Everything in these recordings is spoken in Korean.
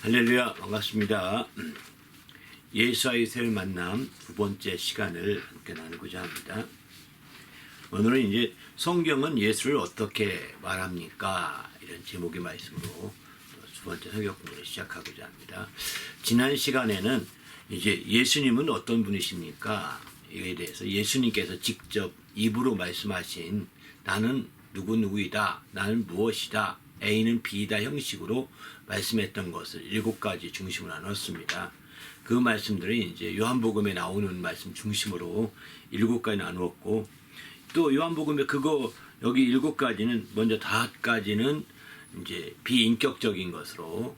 할렐루야, 반갑습니다. 예수와의 새 만남 두 번째 시간을 함께 나누고자 합니다. 오늘은 이제 성경은 예수를 어떻게 말합니까? 이런 제목의 말씀으로 두 번째 성경 공부를 시작하고자 합니다. 지난 시간에는 이제 예수님은 어떤 분이십니까? 이에 대해서 예수님께서 직접 입으로 말씀하신 나는 누구누구이다, 나는 무엇이다, A는 B다 형식으로 말씀했던 것을 7가지 중심으로 나눴습니다. 그 말씀들은 이제 요한복음에 나오는 말씀 중심으로 7가지 나누었고, 또 요한복음에 여기 7가지는 먼저 5가지는 이제 비인격적인 것으로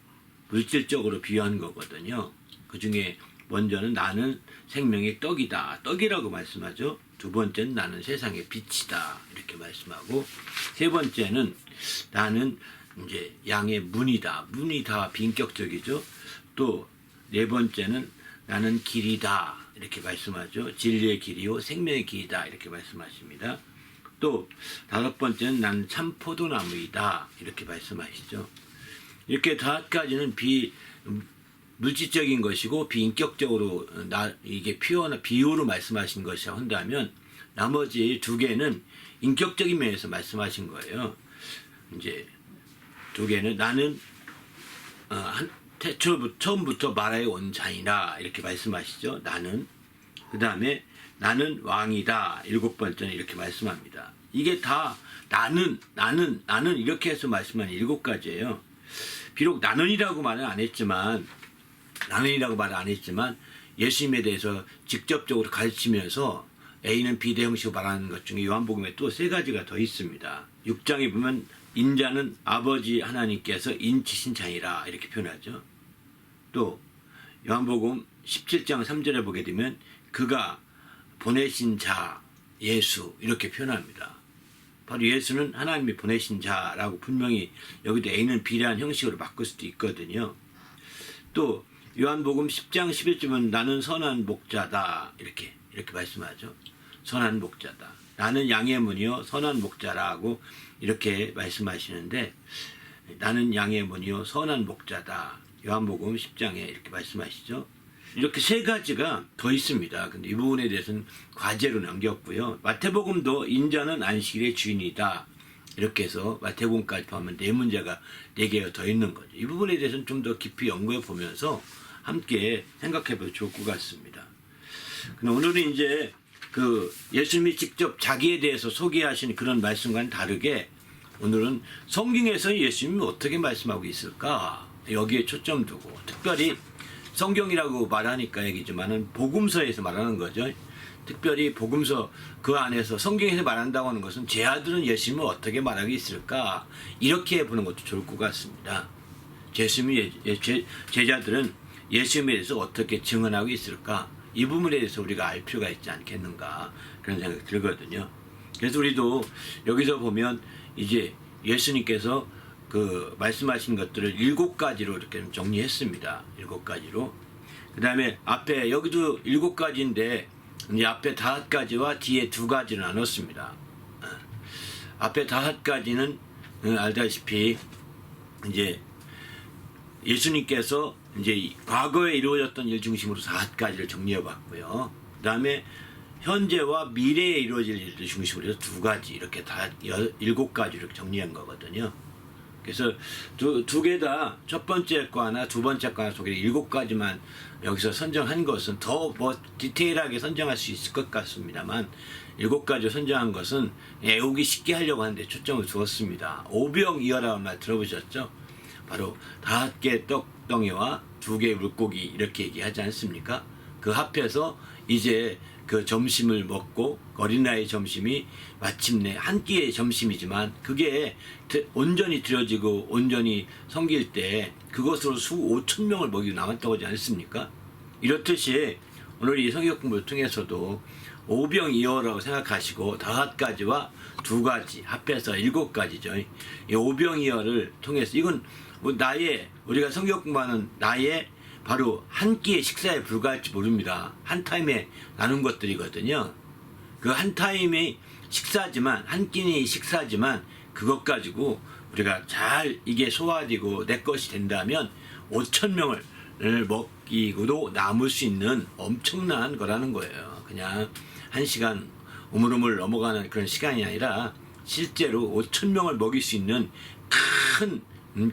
물질적으로 비유한 거거든요. 그 중에 먼저는 나는 생명의 떡이다, 떡이라고 말씀하죠. 두 번째는 나는 세상의 빛이다, 이렇게 말씀하고, 세 번째는 나는 이제 양의 문이다, 문이 다 비인격적이죠. 또 네 번째는 나는 길이다, 이렇게 말씀하죠. 진리의 길이요 생명의 길이다, 이렇게 말씀하십니다. 또 5번째는 나는 참 포도나무이다, 이렇게 말씀하시죠. 이렇게 5가지는 물질적인 것이고 비인격적으로 이게 비유로 말씀하신 것이라 한다면, 나머지 2개는 인격적인 면에서 말씀하신 거예요. 이제 2개는 나는 처음부터 마라에 온 자이라, 이렇게 말씀하시죠. 나는. 그 다음에 나는 왕이다, 7번째는 이렇게 말씀합니다. 이게 다 나는 이렇게 해서 말씀한 7가지예요. 비록 나는이라고 말은 안 했지만 예수님에 대해서 직접적으로 가르치면서 A는 B대 형식으로 말하는 것 중에 요한복음에 또 3가지가 더 있습니다. 6장에 보면 인자는 아버지 하나님께서 인치신 자이라, 이렇게 표현하죠. 또 요한복음 17장 3절에 보게 되면 그가 보내신 자 예수, 이렇게 표현합니다. 바로 예수는 하나님이 보내신 자라고 분명히 여기도 A는 B라는 형식으로 바꿀 수도 있거든요. 또 요한복음 10장 11절은 나는 선한 목자다, 이렇게 말씀하죠. 선한 목자다. 나는 양의 문이요 선한 목자라고 이렇게 말씀하시는데, 나는 양의 문이요 선한 목자다, 요한복음 10장에 이렇게 말씀하시죠. 이렇게 3가지가 더 있습니다. 근데 이 부분에 대해서는 과제로 남겼고요. 마태복음도 인자는 안식일의 주인이다, 이렇게 해서 마태복음까지 포함하면 4문제가 4개가 더 있는 거죠. 이 부분에 대해서는 좀 더 깊이 연구해 보면서 함께 생각해 보면 좋을 것 같습니다. 근데 오늘은 이제 예수님이 직접 자기에 대해서 소개하신 그런 말씀과는 다르게, 오늘은 성경에서 예수님이 어떻게 말씀하고 있을까, 여기에 초점 두고, 특별히 성경이라고 말하니까 얘기지만은 복음서에서 말하는 거죠. 특별히 복음서 그 안에서 성경에서 말한다고 하는 것은 제 아들은 예수님을 어떻게 말하고 있을까, 이렇게 보는 것도 좋을 것 같습니다. 제자들은 예수님에 대해서 어떻게 증언하고 있을까, 이 부분에 대해서 우리가 알 필요가 있지 않겠는가, 그런 생각이 들거든요. 그래서 우리도 여기서 보면 이제 예수님께서 말씀하신 것들을 7가지로 이렇게 정리했습니다. 7가지로. 그 다음에 앞에 여기도 7가지인데 이제 앞에 5가지와 뒤에 2가지를 나눴습니다. 앞에 5가지는 알다시피 이제 예수님께서 이제 과거에 이루어졌던 일 중심으로 4가지를 정리해 봤고요. 그 다음에 현재와 미래에 이루어질 일들 중심으로 해서 2가지, 이렇게 다 7가지로 이렇게 정리한 거거든요. 그래서 두 개 다 첫 번째 과나 두 번째 과 속에 7가지만 여기서 선정한 것은 더 디테일하게 선정할 수 있을 것 같습니다만, 7가지 선정한 것은 외우기 쉽게 하려고 하는데 초점을 두었습니다. 오병이어라는 말 들어보셨죠? 바로 5개 떡덩이와 2개의 물고기, 이렇게 얘기하지 않습니까? 그 합해서 이제 그 점심을 먹고, 어린아이 점심이 마침내 한 끼의 점심이지만 그게 온전히 드려지고 온전히 섬길 때 그것으로 수 5천 명을 먹이고 남았다고 하지 않습니까? 이렇듯이 오늘 이 성경 공부를 통해서도 오병이어라고 생각하시고 5가지와 2가지 합해서 7가지죠. 이 오병이어를 통해서 이건 우리가 성경 공부하는 나의 바로 한 끼의 식사에 불과할지 모릅니다. 한 타임에 나눈 것들이거든요. 그 한 타임의 식사지만, 한 끼니 식사지만 그것 가지고 우리가 잘 이게 소화되고 내 것이 된다면 5천 명을 먹이고도 남을 수 있는 엄청난 거라는 거예요. 그냥 1시간 우물우물 넘어가는 그런 시간이 아니라 실제로 5천 명을 먹일 수 있는 큰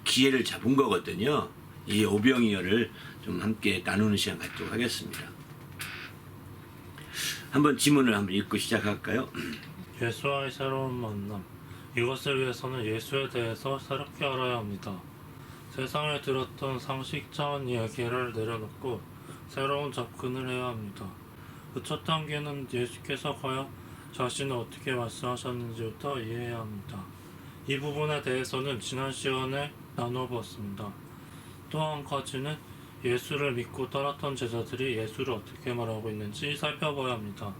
기회를 잡은 거거든요. 이 오병이어를 좀 함께 나누는 시간 갖도록 하겠습니다. 한번 지문을 한번 읽고 시작할까요? 예수와의 새로운 만남. 이것을 위해서는 예수에 대해서 새롭게 알아야 합니다. 세상에 들었던 상식적인 이야기를 내려놓고 새로운 접근을 해야 합니다. 그 첫 단계는 예수께서 과연 자신을 어떻게 말씀하셨는지부터 이해해야 합니다. 이 부분에 대해서는 지난 시간에 나눠보았습니다. 또 한 가지는 예수를 믿고 따랐던 제자들이 예수를 어떻게 말하고 있는지 살펴봐야 합니다.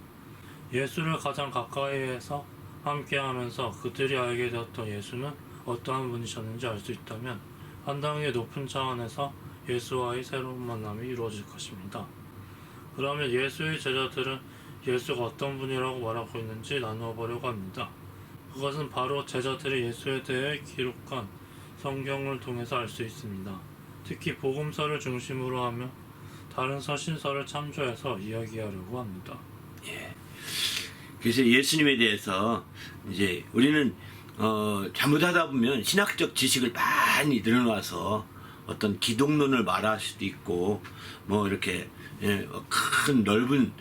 예수를 가장 가까이에서 함께하면서 그들이 알게 되었던 예수는 어떠한 분이셨는지 알 수 있다면 한 단계 높은 차원에서 예수와의 새로운 만남이 이루어질 것입니다. 그러면 예수의 제자들은 예수가 어떤 분이라고 말하고 있는지 나누어 보려고 합니다. 그것은 바로 제자들이 예수에 대해 기록한 성경을 통해서 알 수 있습니다. 특히 복음서를 중심으로 하며 다른 서신서를 참조해서 이야기하려고 합니다. 예. 그래서 예수님에 대해서 이제 우리는 잘못하다 보면 신학적 지식을 많이 늘어놔서 어떤 기독론을 말할 수도 있고 뭐 이렇게 큰 넓은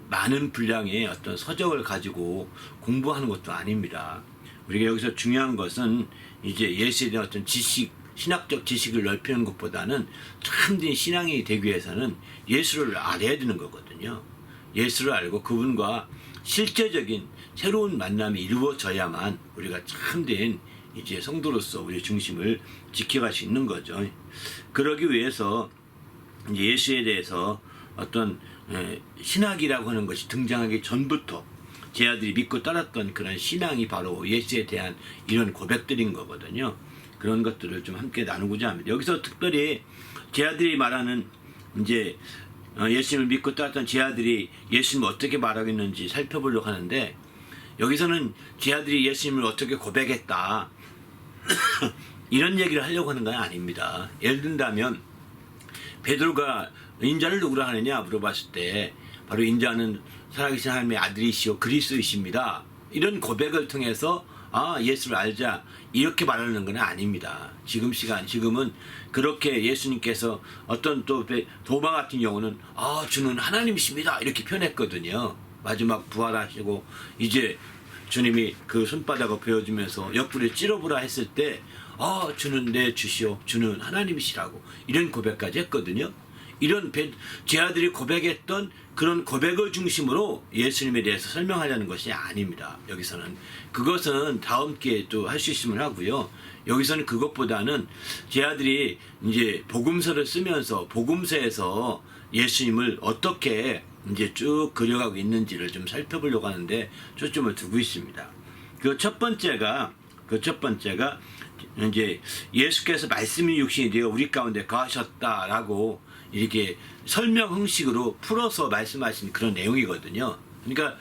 많은 분량의 어떤 서적을 가지고 공부하는 것도 아닙니다. 우리가 여기서 중요한 것은 이제 예수에 대한 어떤 지식, 신학적 지식을 넓히는 것보다는 참된 신앙이 되기 위해서는 예수를 알아야 되는 거거든요. 예수를 알고 그분과 실제적인 새로운 만남이 이루어져야만 우리가 참된 이제 성도로서 우리의 중심을 지켜갈 수 있는 거죠. 그러기 위해서 이제 예수에 대해서 어떤 신학이라고 하는 것이 등장하기 전부터 제 아들이 믿고 따랐던 그런 신앙이 바로 예수에 대한 이런 고백들인 거거든요. 그런 것들을 좀 함께 나누고자 합니다. 여기서 특별히 제 아들이 말하는 이제 예수님을 믿고 따랐던 제 아들이 예수님을 어떻게 말하겠는지 살펴보려고 하는데 여기서는 제 아들이 예수님을 어떻게 고백했다 이런 얘기를 하려고 하는 건 아닙니다. 예를 든다면 베드로가 인자를 누구라 하느냐 물어봤을 때 바로 인자는 살아계신 하나님의 아들이시오 그리스도이십니다. 이런 고백을 통해서 예수를 알자 이렇게 말하는 건 아닙니다. 지금은 그렇게 예수님께서 어떤 또 도마 같은 경우는 주는 하나님이십니다 이렇게 표현했거든요. 마지막 부활하시고 이제 주님이 그 손바닥을 보여주면서 옆구리 찌르보라 했을 때 주는 내 주시오 주는 하나님이시라고 이런 고백까지 했거든요. 이런 제 아들이 고백했던 그런 고백을 중심으로 예수님에 대해서 설명하려는 것이 아닙니다. 여기서는 그것은 다음 기회에 또 할 수 있으면 하고요. 여기서는 그것보다는 제 아들이 이제 복음서를 쓰면서 복음서에서 예수님을 어떻게 이제 쭉 그려가고 있는지를 좀 살펴보려고 하는데 초점을 두고 있습니다. 그 첫 번째가 이제 예수께서 말씀이 육신이 되어 우리 가운데 거하셨다라고 이렇게 설명 형식으로 풀어서 말씀하신 그런 내용이거든요. 그러니까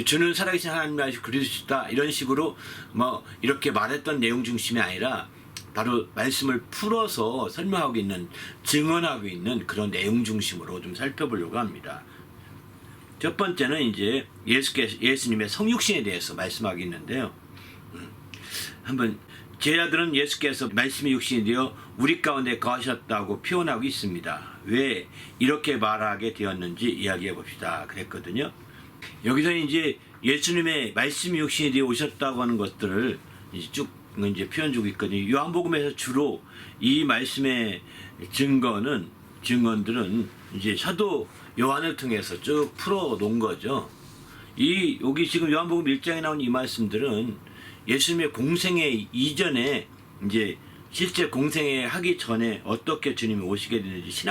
주는 살아계신 하나님의 아들 그리스도시다 이런 식으로 뭐 이렇게 말했던 내용 중심이 아니라 바로 말씀을 풀어서 설명하고 있는 증언하고 있는 그런 내용 중심으로 좀 살펴보려고 합니다. 첫 번째는 이제 예수님의 성육신에 대해서 말씀하고 있는데요. 한번 제 아들은 예수께서 말씀이 육신이 되어 우리 가운데 거하셨다고 표현하고 있습니다. 왜 이렇게 말하게 되었는지 이야기해 봅시다. 그랬거든요. 여기서 이제 예수님의 말씀이 육신이 되어 오셨다고 하는 것들을 이제 쭉 이제 표현 주고 있거든요. 요한복음에서 주로 이 말씀의 증언들은 이제 사도 요한을 통해서 쭉 풀어 놓은 거죠. 여기 지금 요한복음 1장에 나온 이 말씀들은 예수님의 공생애 이전에 이제 실제 공생애 하기 전에 어떻게 주님이 오시게 되는지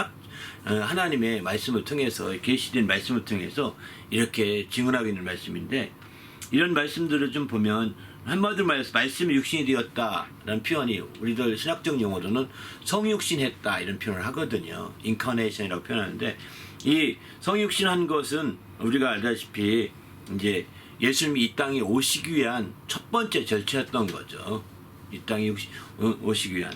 하나님의 말씀을 통해서 계시된 말씀을 통해서 이렇게 증언하고 있는 말씀인데 이런 말씀들을 좀 보면 한마디로 말해서 말씀이 육신이 되었다라는 표현이 우리들 신학적 용어로는 성육신했다 이런 표현을 하거든요. 인카네이션이라고 표현하는데 이 성육신한 것은 우리가 알다시피 이제 예수님이 이 땅에 오시기 위한 첫 번째 절차였던 거죠. 이 땅에 오시기 위한.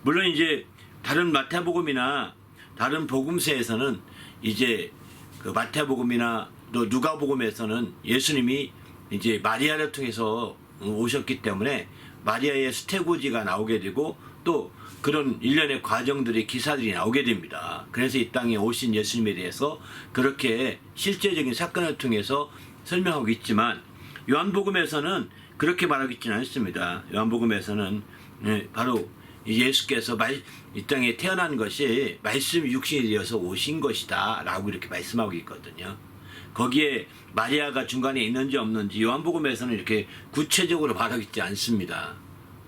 물론 이제 다른 마태복음이나 다른 복음서에서는 이제 그 마태복음이나 또 누가복음에서는 예수님이 이제 마리아를 통해서 오셨기 때문에 마리아의 수태고지가 나오게 되고 또 그런 일련의 과정들이 기사들이 나오게 됩니다. 그래서 이 땅에 오신 예수님에 대해서 그렇게 실제적인 사건을 통해서 설명하고 있지만 요한복음에서는 그렇게 말하고 있지는 않습니다. 요한복음에서는 바로 예수께서 이 땅에 태어난 것이 말씀이 육신이 되어서 오신 것이다 라고 이렇게 말씀하고 있거든요. 거기에 마리아가 중간에 있는지 없는지 요한복음에서는 이렇게 구체적으로 말하고 있지 않습니다.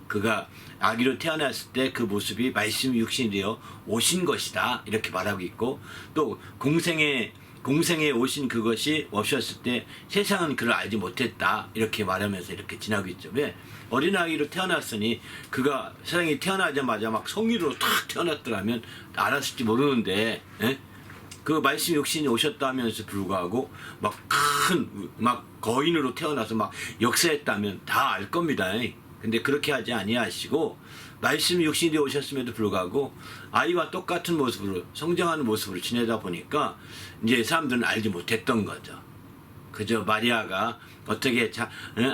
그가 아기로 태어났을 때 그 모습이 말씀이 육신이 되어 오신 것이다 이렇게 말하고 있고 또 공생에 오신 그것이 오셨을 때 세상은 그를 알지 못했다 이렇게 말하면서 이렇게 지나고 있죠. 왜? 어린아이로 태어났으니 그가 세상에 태어나자마자 막 성리로 탁 태어났더라면 알았을지 모르는데 그 말씀 육신이 오셨다 하면서 불구하고 막 거인으로 태어나서 막 역사했다면 다 알 겁니다. 근데 그렇게 하지 아니하시고 말씀이 육신이 되어 오셨음에도 불구하고 아이와 똑같은 모습으로 성장하는 모습으로 지내다 보니까 이제 사람들은 알지 못했던 거죠. 그저 마리아가 어떻게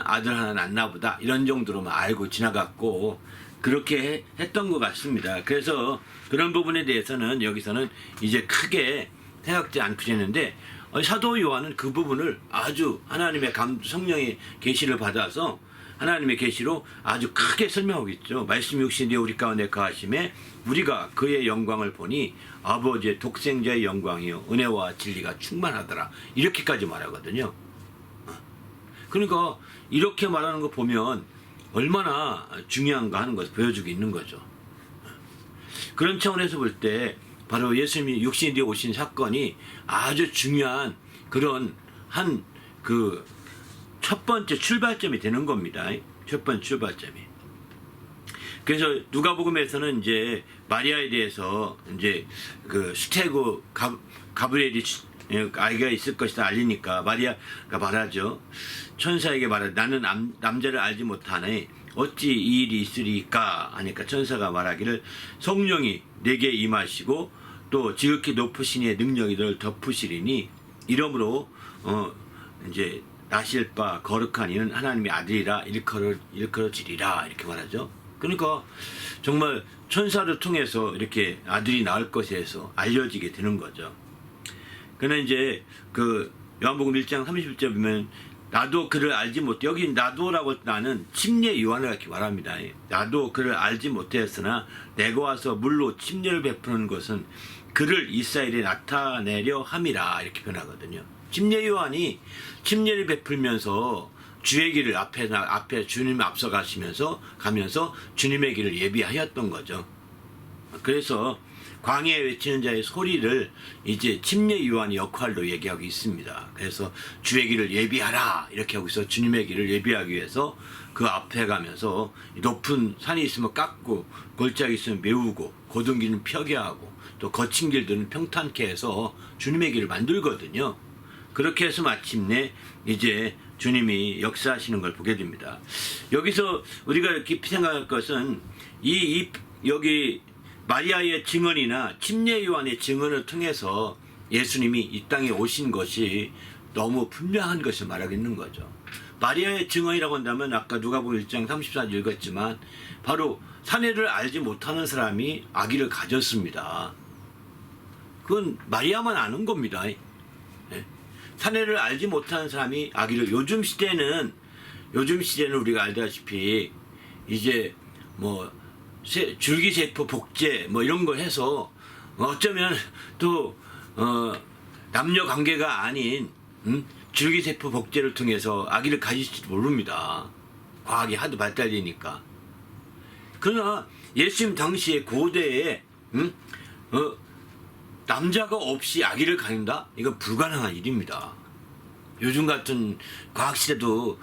아들 하나 낳나 보다 이런 정도로만 알고 지나갔고 그렇게 했던 것 같습니다. 그래서 그런 부분에 대해서는 여기서는 이제 크게 생각지 않고 지냈는데 사도 요한은 그 부분을 아주 하나님의 성령의 계시를 받아서 하나님의 계시로 아주 크게 설명하고 있죠. 말씀 육신이 우리 가운데 거하심에 우리가 그의 영광을 보니 아버지의 독생자의 영광이요 은혜와 진리가 충만하더라 이렇게까지 말하거든요. 그러니까 이렇게 말하는 거 보면 얼마나 중요한가 하는 것을 보여주고 있는 거죠. 그런 차원에서 볼 때 바로 예수님이 육신이 되어 오신 사건이 아주 중요한 그런 첫 번째 출발점이 되는 겁니다. 첫 번째 출발점이. 그래서 누가복음에서는 이제 마리아에 대해서 이제 그 수태고 가브리엘이 아이가 있을 것이다 알리니까 마리아가 말하죠. 천사에게 말하되 나는 남자를 알지 못하네 어찌 이 일이 있으리까 하니까 천사가 말하기를 성령이 내게 임하시고 또 지극히 높으신 이의 능력이 너를 덮으시리니 이러므로 이제 나실 바 거룩한 이는 하나님의 아들이라 일컬어지리라 이렇게 말하죠. 그러니까 정말 천사를 통해서 이렇게 아들이 나올 것에서 알려지게 되는 거죠. 그러나 이제 그 요한복음 1장 30절 보면 나도 그를 알지 못해 여기 나도라고 나는 침례 요한을 이렇게 말합니다. 나도 그를 알지 못했으나 내가 와서 물로 침례를 베푸는 것은 그를 이스라엘에 나타내려 함이라 이렇게 표현하거든요. 침례 요한이 침례를 베풀면서 주의 길을 앞에 주님 앞서 가면서 주님의 길을 예비하였던 거죠. 그래서 광야에 외치는 자의 소리를 이제 침례 요한의 역할로 얘기하고 있습니다. 그래서 주의 길을 예비하라 이렇게 하고 있어 주님의 길을 예비하기 위해서 그 앞에 가면서 높은 산이 있으면 깎고 골짜기 있으면 메우고 고든 길은 펴게 하고 또 거친 길들은 평탄케 해서 주님의 길을 만들거든요. 그렇게 해서 마침내 이제 주님이 역사하시는 걸 보게 됩니다. 여기서 우리가 깊이 생각할 것은 여기 마리아의 증언이나 침례 요한의 증언을 통해서 예수님이 이 땅에 오신 것이 너무 분명한 것을 말하고 있는 거죠. 마리아의 증언이라고 한다면 아까 누가복음 1장 34절 읽었지만 바로 사내를 알지 못하는 사람이 아기를 가졌습니다. 그건 마리아만 아는 겁니다. 사내를 알지 못하는 사람이 아기를 요즘 시대는 우리가 알다시피 이제 뭐 줄기세포 복제 뭐 이런 걸 해서 어쩌면 또 남녀 관계가 아닌 줄기세포 복제를 통해서 아기를 가질지도 모릅니다. 과학이 하도 발달되니까. 그러나 예수님 당시에 고대에 남자가 없이 아기를 가진다? 이건 불가능한 일입니다. 요즘 같은 과학시대도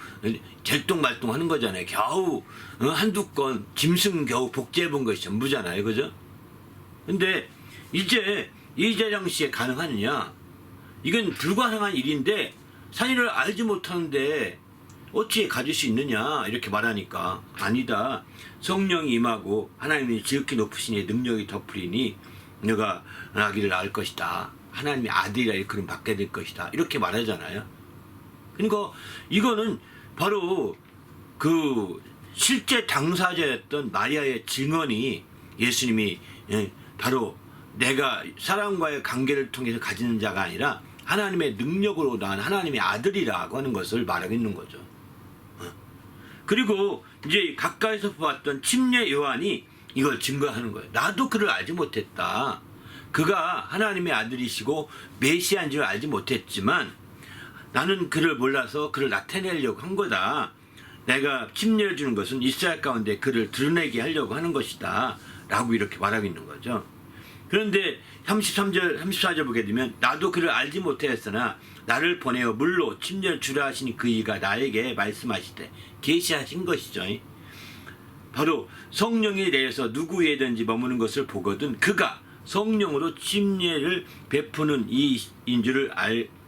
젤똥말똥 하는 거잖아요. 겨우 한두 건 짐승 겨우 복제해본 것이 전부잖아요. 그죠? 근데 이제 이재령 씨에 가능하느냐? 이건 불가능한 일인데 사실을 알지 못하는데 어찌 가질 수 있느냐 이렇게 말하니까 아니다. 성령이 임하고 하나님이 지극히 높으신 이의 능력이 덮으리니 너가 아기를 낳을 것이다. 하나님의 아들이라 일컬음 받게 될 것이다. 이렇게 말하잖아요. 그러니까 이거는 바로 그 실제 당사자였던 마리아의 증언이 예수님이 바로 내가 사람과의 관계를 통해서 가지는 자가 아니라 하나님의 능력으로 난 하나님의 아들이라고 하는 것을 말하고 있는 거죠. 그리고 이제 가까이서 보았던 침례 요한이 이걸 증거하는 거예요. 나도 그를 알지 못했다. 그가 하나님의 아들이시고 메시아인 줄 알지 못했지만 나는 그를 몰라서 그를 나타내려고 한 거다. 내가 침례를 주는 것은 이스라엘 가운데 그를 드러내게 하려고 하는 것이다. 라고 이렇게 말하고 있는 거죠. 그런데 33절, 34절 보게 되면 나도 그를 알지 못하였으나 나를 보내어 물로 침례를 주라 하시니 그 이가 나에게 말씀하시되 계시하신 것이죠. 바로 성령이 내려서 누구에든지 머무는 것을 보거든 그가 성령으로 침례를 베푸는 이인 줄을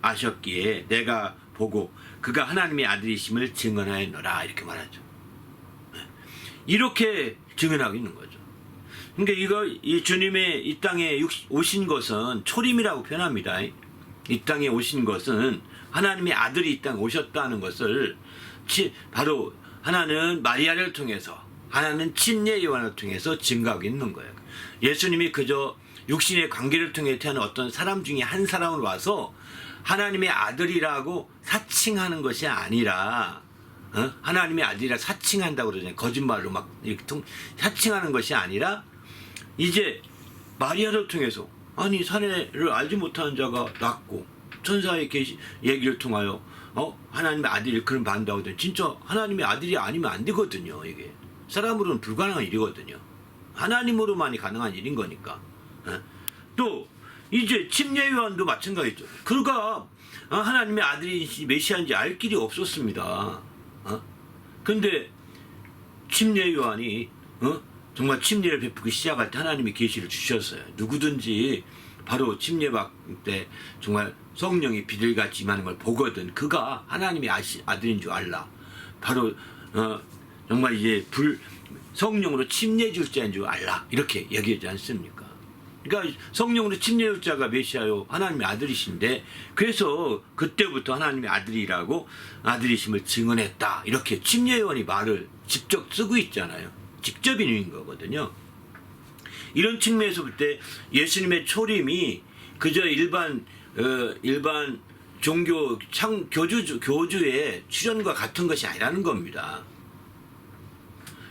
아셨기에 내가 보고 그가 하나님의 아들이심을 증언하였노라 이렇게 말하죠. 이렇게 증언하고 있는 거죠. 그러니까 이 주님의 이 땅에 오신 것은 초림이라고 표현합니다. 이 땅에 오신 것은 하나님의 아들이 이 땅에 오셨다는 것을 바로 하나는 마리아를 통해서 하나는 침례 요한을 통해서 증거하고 있는 거예요. 예수님이 그저 육신의 관계를 통해 태어난 어떤 사람 중에 한 사람을 와서 하나님의 아들이라고 사칭하는 것이 아니라 하나님의 아들이라 사칭한다고 그러잖아요. 거짓말로 막 이렇게 사칭하는 것이 아니라 이제 마리아를 통해서 아니 사내를 알지 못하는 자가 낳고 천사의 얘기를 통하여 하나님의 아들이 그런 반다고 하더니 진짜 하나님의 아들이 아니면 안 되거든요. 이게 사람으로는 불가능한 일이거든요. 하나님으로만이 가능한 일인 거니까. 또 이제 침례 요한도 마찬가지죠. 그가 하나님의 아들인지 메시아인지 알 길이 없었습니다. 근데 침례 요한이 정말 침례를 베푸기 시작할 때 하나님이 계시를 주셨어요. 누구든지 바로 침례 받을 때 정말 성령이 비둘같이 임하는 걸 보거든 그가 하나님의 아들인 줄 알라. 바로 정말 이제 성령으로 침례 줄 자인 줄 알라. 이렇게 얘기하지 않습니까? 그러니까 성령으로 침례 줄 자가 메시아요 하나님의 아들이신데 그래서 그때부터 하나님의 아들이라고 아들이심을 증언했다. 이렇게 침례 요한이 말을 직접 쓰고 있잖아요. 직접 인용인 거거든요. 이런 측면에서 볼 때 예수님의 초림이 그저 일반 종교 교주의 출현과 같은 것이 아니라는 겁니다.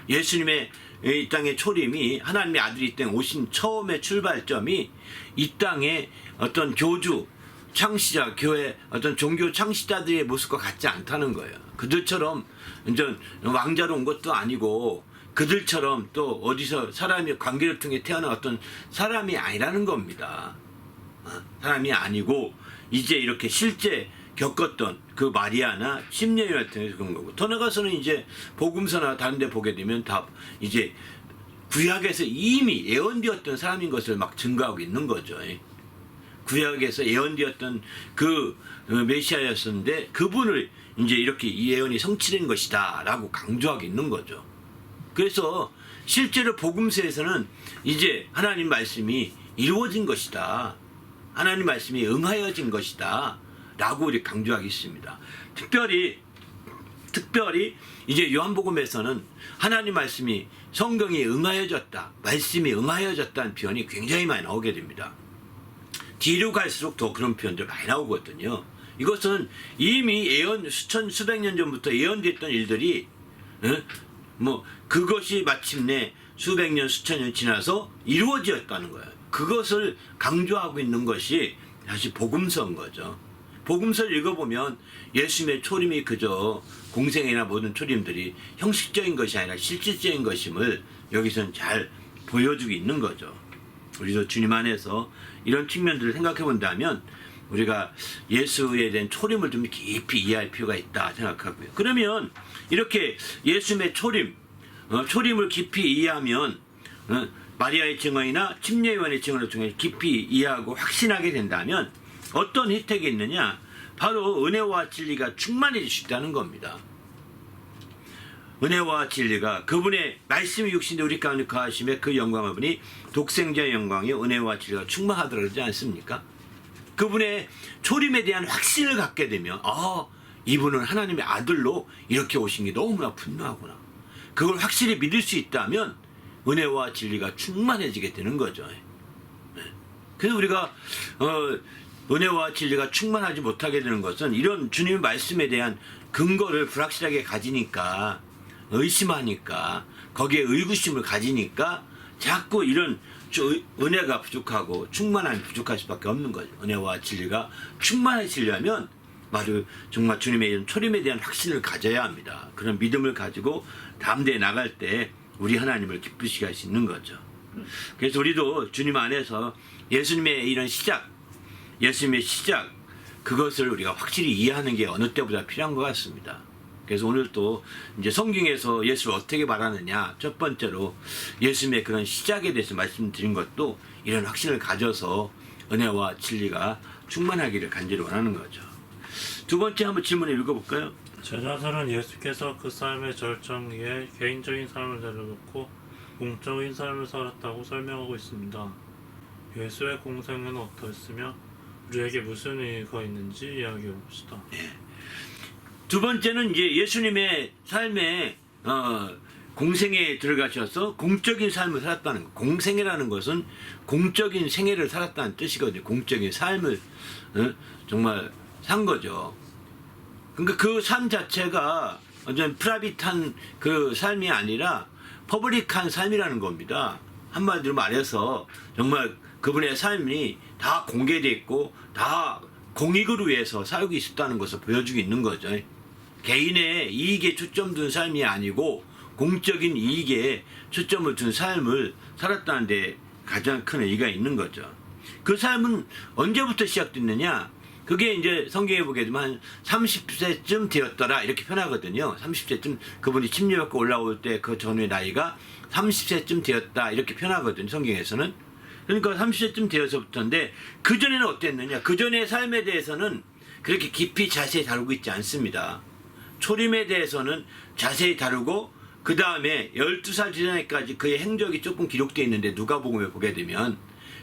예수님의 이 땅의 초림이 하나님의 아들이 이 땅에 오신 처음의 출발점이 이 땅에 어떤 교주 창시자 교회 어떤 종교 창시자들의 모습과 같지 않다는 거예요. 그들처럼 완전 왕자로 온 것도 아니고 그들처럼 또 어디서 사람의 관계를 통해 태어난 어떤 사람이 아니라는 겁니다. 사람이 아니고 이제 이렇게 실제 겪었던 그 마리아나 침례를 통해서 그런 거고 더 나가서는 이제 복음서나 다른 데 보게 되면 다 이제 구약에서 이미 예언되었던 사람인 것을 막 증거하고 있는 거죠. 구약에서 예언되었던 그 메시아였었는데 그분을 이제 이렇게 이 예언이 성취된 것이다 라고 강조하고 있는 거죠. 그래서 실제로 복음서에서는 이제 하나님 말씀이 이루어진 것이다. 하나님 말씀이 응하여진 것이다. 라고 이렇게 강조하고 있습니다. 특별히 이제 요한복음에서는 하나님 말씀이 성경이 응하여졌다. 말씀이 응하여졌다는 표현이 굉장히 많이 나오게 됩니다. 뒤로 갈수록 더 그런 표현들 많이 나오거든요. 이것은 이미 수백 년 전부터 예언됐던 일들이 그것이 마침내 수백 년 수천 년 지나서 이루어졌다는 거예요. 그것을 강조하고 있는 것이 사실 복음서인 거죠. 복음서를 읽어보면 예수님의 초림이 그저 공생애나 모든 초림들이 형식적인 것이 아니라 실질적인 것임을 여기서는 잘 보여주고 있는 거죠. 우리도 주님 안에서 이런 측면들을 생각해 본다면 우리가 예수에 대한 초림을 좀 깊이 이해할 필요가 있다 생각하고요. 그러면 이렇게 예수님의 초림을 깊이 이해하면 마리아의 증언이나 침례 요한의 증언을 통해 깊이 이해하고 확신하게 된다면 어떤 혜택이 있느냐? 바로 은혜와 진리가 충만해질 수 있다는 겁니다. 은혜와 진리가 그분의 말씀이 육신에 우리 가운데 거하심에 그 영광을 보니 독생자의 영광이 은혜와 진리가 충만하더라 그러지 않습니까? 그분의 초림에 대한 확신을 갖게 되면 이분은 하나님의 아들로 이렇게 오신 게 너무나 분명하구나. 그걸 확실히 믿을 수 있다면 은혜와 진리가 충만해지게 되는 거죠. 그래서 우리가 은혜와 진리가 충만하지 못하게 되는 것은 이런 주님의 말씀에 대한 근거를 불확실하게 가지니까 의심하니까 거기에 의구심을 가지니까 자꾸 이런 은혜가 부족하고 충만함이 부족할 수밖에 없는 거죠. 은혜와 진리가 충만해지려면 바로 정말 주님의 이런 초림에 대한 확신을 가져야 합니다. 그런 믿음을 가지고 담대히 나갈 때 우리 하나님을 기쁘시게 할 수 있는 거죠. 그래서 우리도 주님 안에서 예수님의 이런 시작, 예수님의 시작, 그것을 우리가 확실히 이해하는 게 어느 때보다 필요한 것 같습니다. 그래서 오늘 또 이제 성경에서 예수를 어떻게 말하느냐, 첫 번째로 예수님의 그런 시작에 대해서 말씀드린 것도 이런 확신을 가져서 은혜와 진리가 충만하기를 간절히 원하는 거죠. 두 번째 한번 질문을 읽어볼까요? 제자들은 예수께서 그 삶의 절정기에 개인적인 삶을 내려놓고 공적인 삶을 살았다고 설명하고 있습니다. 예수의 공생은 어떠했으며 우리에게 무슨 의미가 있는지 이야기해 봅시다. 두 번째는 이제 예수님의 삶에 공생에 들어가셔서 공적인 삶을 살았다는 거. 공생애라는 것은 공적인 생애를 살았다는 뜻이거든요. 공적인 삶을 정말 산 거죠. 그러니까 그 삶 자체가 완전 프라이빗한 그 삶이 아니라 퍼블릭한 삶이라는 겁니다. 한마디로 말해서 정말 그분의 삶이 다 공개되어 있고 다 공익을 위해서 살고 있었다는 것을 보여주고 있는 거죠. 개인의 이익에 초점 둔 삶이 아니고 공적인 이익에 초점을 둔 삶을 살았다는 데 가장 큰 의의가 있는 거죠. 그 삶은 언제부터 시작됐느냐? 그게 이제 성경에 보게 되면 한 30세쯤 되었더라 이렇게 표현하거든요. 30세쯤 그분이 침례받고 올라올 때 그 전의 나이가 30세쯤 되었다 이렇게 표현하거든요. 성경에서는. 그러니까 30세쯤 되어서부터인데 그전에는 어땠느냐? 그전의 삶에 대해서는 그렇게 깊이 자세히 다루고 있지 않습니다. 초림에 대해서는 자세히 다루고 그 다음에 12살 되전에까지 그의 행적이 조금 기록되어 있는데 누가복음에 보게 되면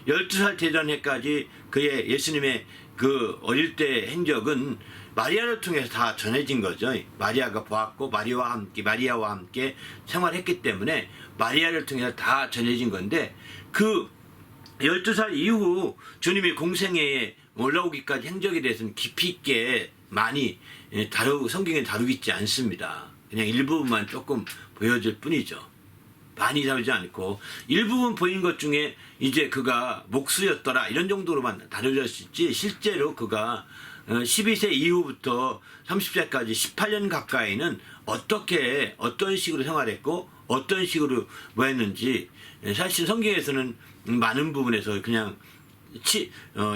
12살 되전에까지 그의 예수님의 그 어릴 때 행적은 마리아를 통해서 다 전해진 거죠. 마리아가 보았고 마리아와 함께 생활했기 때문에 마리아를 통해서 다 전해진 건데 그 12살 이후 주님이 공생애에 올라오기까지 행적에 대해서는 깊이 있게 많이 성경에 다루고 있지 않습니다. 그냥 일부분만 조금 보여줄 뿐이죠. 많이 다루지 않고 일부분 보인 것 중에 이제 그가 목수였더라 이런 정도로만 다뤄졌지 실제로 그가 12세 이후부터 30세까지 18년 가까이는 어떤 식으로 생활했고 어떤 식으로 뭐 했는지 사실 성경에서는 많은 부분에서 그냥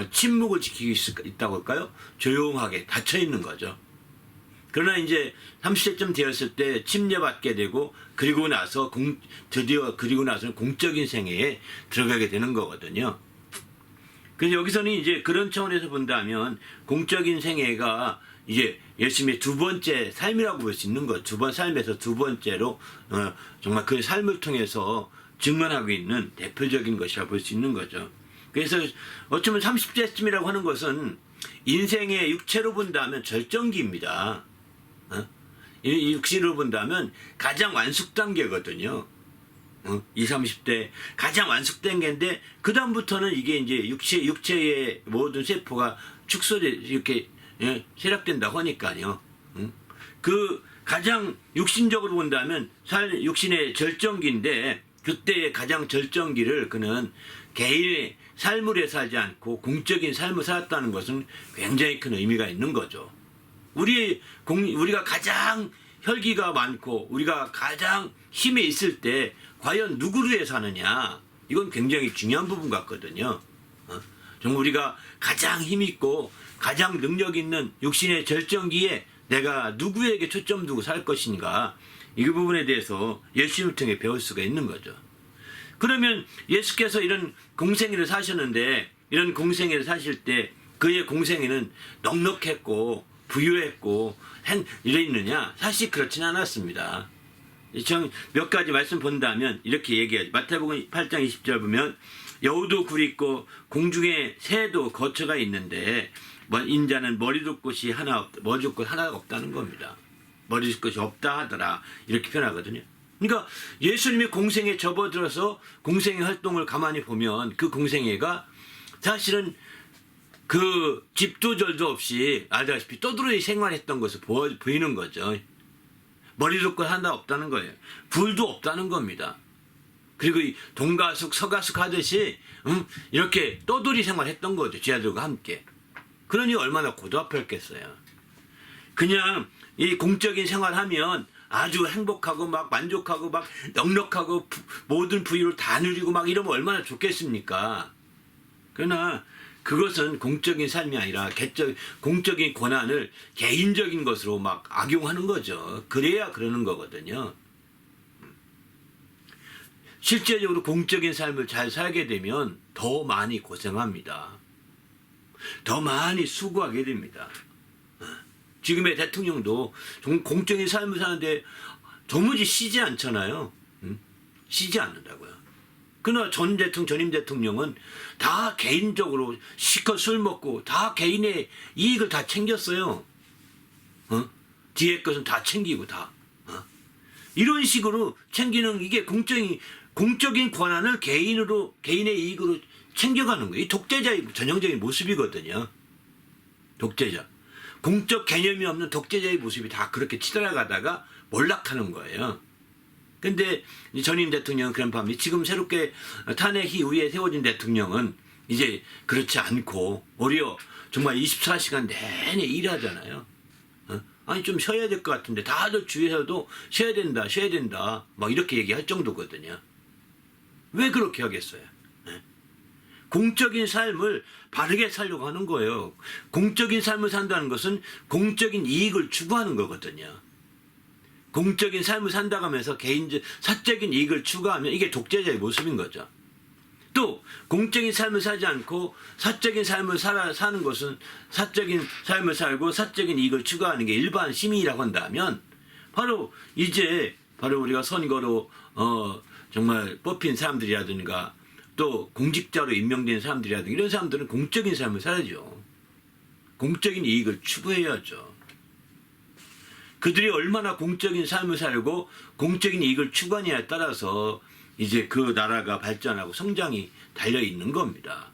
침묵을 지키고 있다고 할까요? 조용하게 닫혀 있는 거죠. 그러나 이제 30세쯤 되었을 때 침례받게 되고 그리고 나서는 공적인 생애에 들어가게 되는 거거든요. 그래서 여기서는 이제 그런 차원에서 본다면 공적인 생애가 이제 예수님의 두 번째 삶이라고 볼 수 있는 것. 삶에서 두 번째로 정말 그 삶을 통해서 증언하고 있는 대표적인 것이라고 볼 수 있는 거죠. 그래서 어쩌면 30세쯤이라고 하는 것은 인생의 육체로 본다면 절정기입니다. 이 육신으로 본다면 가장 완숙 단계거든요. 20, 30대 가장 완숙된 게인데 그 다음부터는 이게 이제 육체의 모든 세포가 이렇게 쇠락된다고 하니까요. 그 가장 육신적으로 본다면 육신의 절정기인데 그때의 가장 절정기를 그는 개인의 삶을 위해 살지 않고 공적인 삶을 살았다는 것은 굉장히 큰 의미가 있는 거죠. 우리가 가장 혈기가 많고 우리가 가장 힘이 있을 때 과연 누구를 위해 사느냐 이건 굉장히 중요한 부분 같거든요. 정말 우리가 가장 힘 있고 가장 능력 있는 육신의 절정기에 내가 누구에게 초점 두고 살 것인가 이 부분에 대해서 예수님을 통해 배울 수가 있는 거죠. 그러면 예수께서 이런 공생애를 사셨는데 이런 공생애를 사실 때 그의 공생애는 넉넉했고 부유했고 이래 있느냐? 사실 그렇진 않았습니다. 몇 가지 말씀 본다면 이렇게 얘기하죠. 마태복음 8장 20절 보면 여우도 굴이 있고 공중에 새도 거처가 있는데 인자는 머리둘 곳이 머리둘 곳 하나가 없다는 겁니다. 머리둘 곳이 없다 하더라 이렇게 표현하거든요. 그러니까 예수님이 공생에 접어들어서 공생의 활동을 가만히 보면 그 공생애가 사실은 그 집도절도 없이 알다시피 떠들어히 생활했던 것을 보이는 거죠. 머리둘 곳 하나 없다는 거예요. 불도 없다는 겁니다. 그리고 이 동가숙 서가숙 하듯이 이렇게 떠돌이 생활했던 거죠. 지하들과 함께. 그러니 얼마나 고달팠겠어요. 그냥 이 공적인 생활하면 아주 행복하고 막 만족하고 막 넉넉하고 모든 부유를 다 누리고 막 이러면 얼마나 좋겠습니까? 그러나 그것은 공적인 삶이 아니라 공적인 권한을 개인적인 것으로 막 악용하는 거죠. 그래야 그러는 거거든요. 실제적으로 공적인 삶을 잘 살게 되면 더 많이 고생합니다. 더 많이 수고하게 됩니다. 지금의 대통령도 공적인 삶을 사는데 도무지 쉬지 않잖아요. 쉬지 않는다고요. 그러나 전임 대통령은 다 개인적으로 실컷 술 먹고 다 개인의 이익을 다 챙겼어요. 뒤에 것은 다 챙기고 다. 이런 식으로 챙기는 이게 공적인 권한을 개인의 이익으로 챙겨가는 거예요. 이 독재자의 전형적인 모습이거든요. 독재자. 공적 개념이 없는 독재자의 모습이 다 그렇게 치달아가다가 몰락하는 거예요. 근데 전임 대통령은 그런 반면 지금 새롭게 탄핵 이후에 세워진 대통령은 이제 그렇지 않고 오히려 정말 24시간 내내 일하잖아요. 아니 좀 쉬어야 될 것 같은데 다들 주위에서도 쉬어야 된다 막 이렇게 얘기할 정도거든요. 왜 그렇게 하겠어요? 공적인 삶을 바르게 살려고 하는 거예요. 공적인 삶을 산다는 것은 공적인 이익을 추구하는 거거든요. 공적인 삶을 산다고 하면서 사적인 이익을 추구하면 이게 독재자의 모습인 거죠. 또 공적인 삶을 살지 않고 사적인 삶을 사는 것은 사적인 삶을 살고 사적인 이익을 추구하는 게 일반 시민이라고 한다면 바로 우리가 선거로 정말 뽑힌 사람들이라든가 또 공직자로 임명된 사람들이라든가 이런 사람들은 공적인 삶을 살아야죠. 공적인 이익을 추구해야죠. 그들이 얼마나 공적인 삶을 살고 공적인 이익을 추구하냐에 따라서 이제 그 나라가 발전하고 성장이 달려있는 겁니다.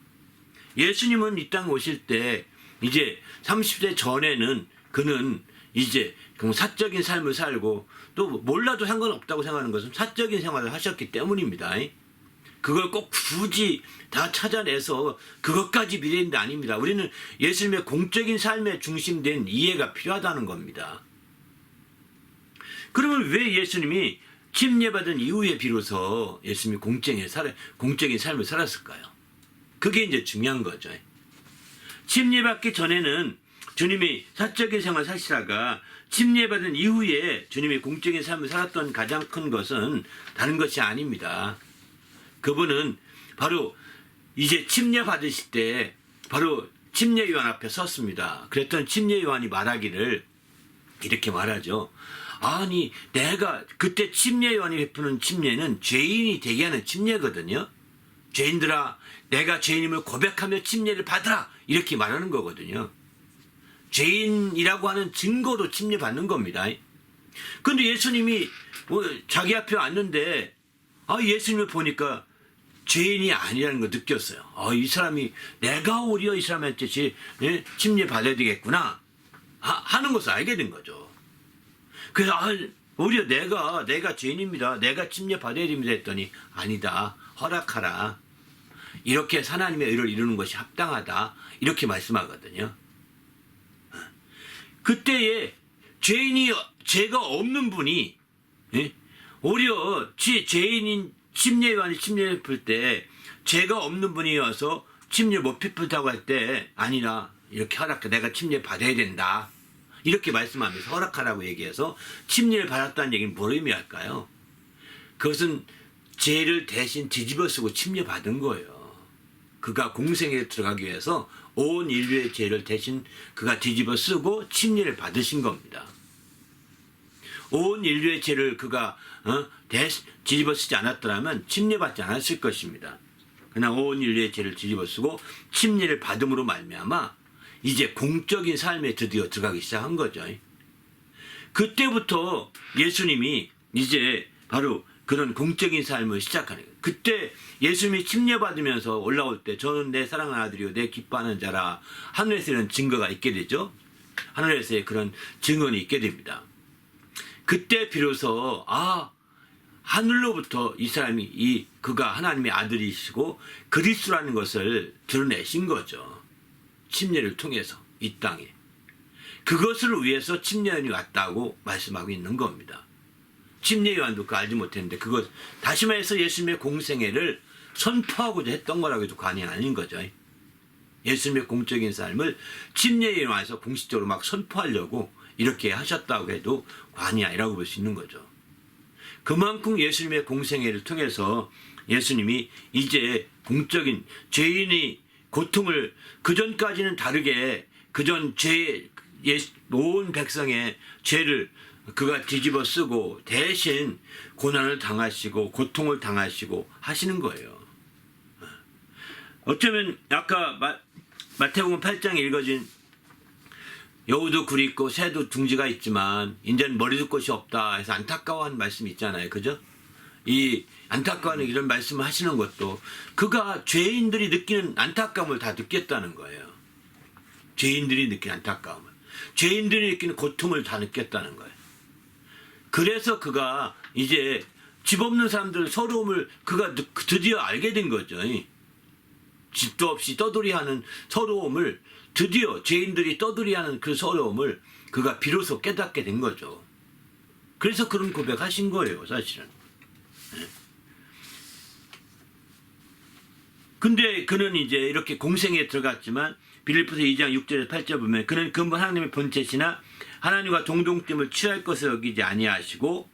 예수님은 이 땅에 오실 때 이제 30세 전에는 그는 이제 사적인 삶을 살고 또 몰라도 상관없다고 생각하는 것은 사적인 생활을 하셨기 때문입니다. 그걸 꼭 굳이 다 찾아내서 그것까지 미래인 게 아닙니다. 우리는 예수님의 공적인 삶에 중심된 이해가 필요하다는 겁니다. 그러면 왜 예수님이 침례받은 이후에 비로소 예수님이 공적인 삶을 살았을까요? 그게 이제 중요한 거죠. 침례받기 전에는 주님이 사적인 생활 사시다가 침례받은 이후에 주님이 공적인 삶을 살았던 가장 큰 것은 다른 것이 아닙니다. 그분은 바로 이제 침례받으실 때 바로 침례 요한 앞에 섰습니다. 그랬던 침례 요한이 말하기를 이렇게 말하죠. 아니 내가 그때 침례 요한이 베푸는 침례는 죄인이 되게 하는 침례거든요. 죄인들아 내가 죄인임을 고백하며 침례를 받으라 이렇게 말하는 거거든요. 죄인이라고 하는 증거로 침례 받는 겁니다. 그런데 예수님이 자기 앞에 왔는데 예수님을 보니까 죄인이 아니라는 걸 느꼈어요. 이 사람이 내가 오히려 이 사람한테 침례 받아야 되겠구나 하는 것을 알게 된 거죠. 그래서 오히려 내가 죄인입니다. 내가 침례 받아야 됩니다 했더니 아니다. 허락하라. 이렇게 하나님의 의를 이루는 것이 합당하다. 이렇게 말씀하거든요. 그때에 죄가 없는 분이 오히려 죄인인 침례 요한이 침례를 베풀 때 죄가 없는 분이 와서 침례 못 베풀다고 할 때 아니라 이렇게 허락해 내가 침례 받아야 된다. 이렇게 말씀하면서 허락하라고 얘기해서 침례를 받았다는 얘기는 뭘 의미할까요? 그것은 죄를 대신 뒤집어 쓰고 침례 받은 거예요. 그가 공생에 들어가기 위해서 온 인류의 죄를 대신 그가 뒤집어 쓰고 침례를 받으신 겁니다. 온 인류의 죄를 그가 뒤집어 쓰지 않았더라면 침례받지 않았을 것입니다. 그러나 온 인류의 죄를 뒤집어 쓰고 침례를 받음으로 말미암아 이제 공적인 삶에 드디어 들어가기 시작한 거죠. 그때부터 예수님이 이제 바로 그런 공적인 삶을 시작하는 거예요. 그때 예수님이 침례받으면서 올라올 때 저는 내 사랑하는 아들이요 내 기뻐하는 자라, 하늘에서 이런 증거가 있게 되죠. 하늘에서의 그런 증언이 있게 됩니다. 그때 비로소 하늘로부터 이 사람이 그가 하나님의 아들이시고 그리스도라는 것을 드러내신 거죠. 침례를 통해서 이 땅에. 그것을 위해서 침례요한이 왔다고 말씀하고 있는 겁니다. 침례요한도 그거 알지 못했는데 그것 다시 말해서 예수님의 공생애를 선포하고자 했던 거라고 해도 과언이 아닌 거죠. 예수님의 공적인 삶을 침례요한에서 공식적으로 막 선포하려고 이렇게 하셨다고 해도 과언이 아니라고 볼 수 있는 거죠. 그만큼 예수님의 공생애를 통해서 예수님이 이제 공적인 죄인의 고통을 그전까지는 다르게 그전 온 백성의 죄를 그가 뒤집어 쓰고 대신 고난을 당하시고 고통을 당하시고 하시는 거예요. 어쩌면 아까 마태복음 8장에 읽어진 여우도 굴이 있고 새도 둥지가 있지만 이제는 머리도 끝이 없다 해서 안타까워하는 말씀이 있잖아요. 그죠? 이 안타까워하는 이런 말씀을 하시는 것도 그가 죄인들이 느끼는 안타까움을 다 느꼈다는 거예요. 죄인들이 느끼는 안타까움을. 죄인들이 느끼는 고통을 다 느꼈다는 거예요. 그래서 그가 이제 집 없는 사람들 서러움을 그가 드디어 알게 된 거죠. 집도 없이 떠돌이하는 서러움을 드디어 죄인들이 떠돌이하는 그 서러움을 그가 비로소 깨닫게 된 거죠. 그래서 그런 고백하신 거예요, 사실은. 근데 그는 이제 이렇게 공생에 들어갔지만 빌립보서 2장 6절에서 8절 보면 그는 근본 하나님의 본체시나 하나님과 동등됨을 취할 것을 여기지 아니하시고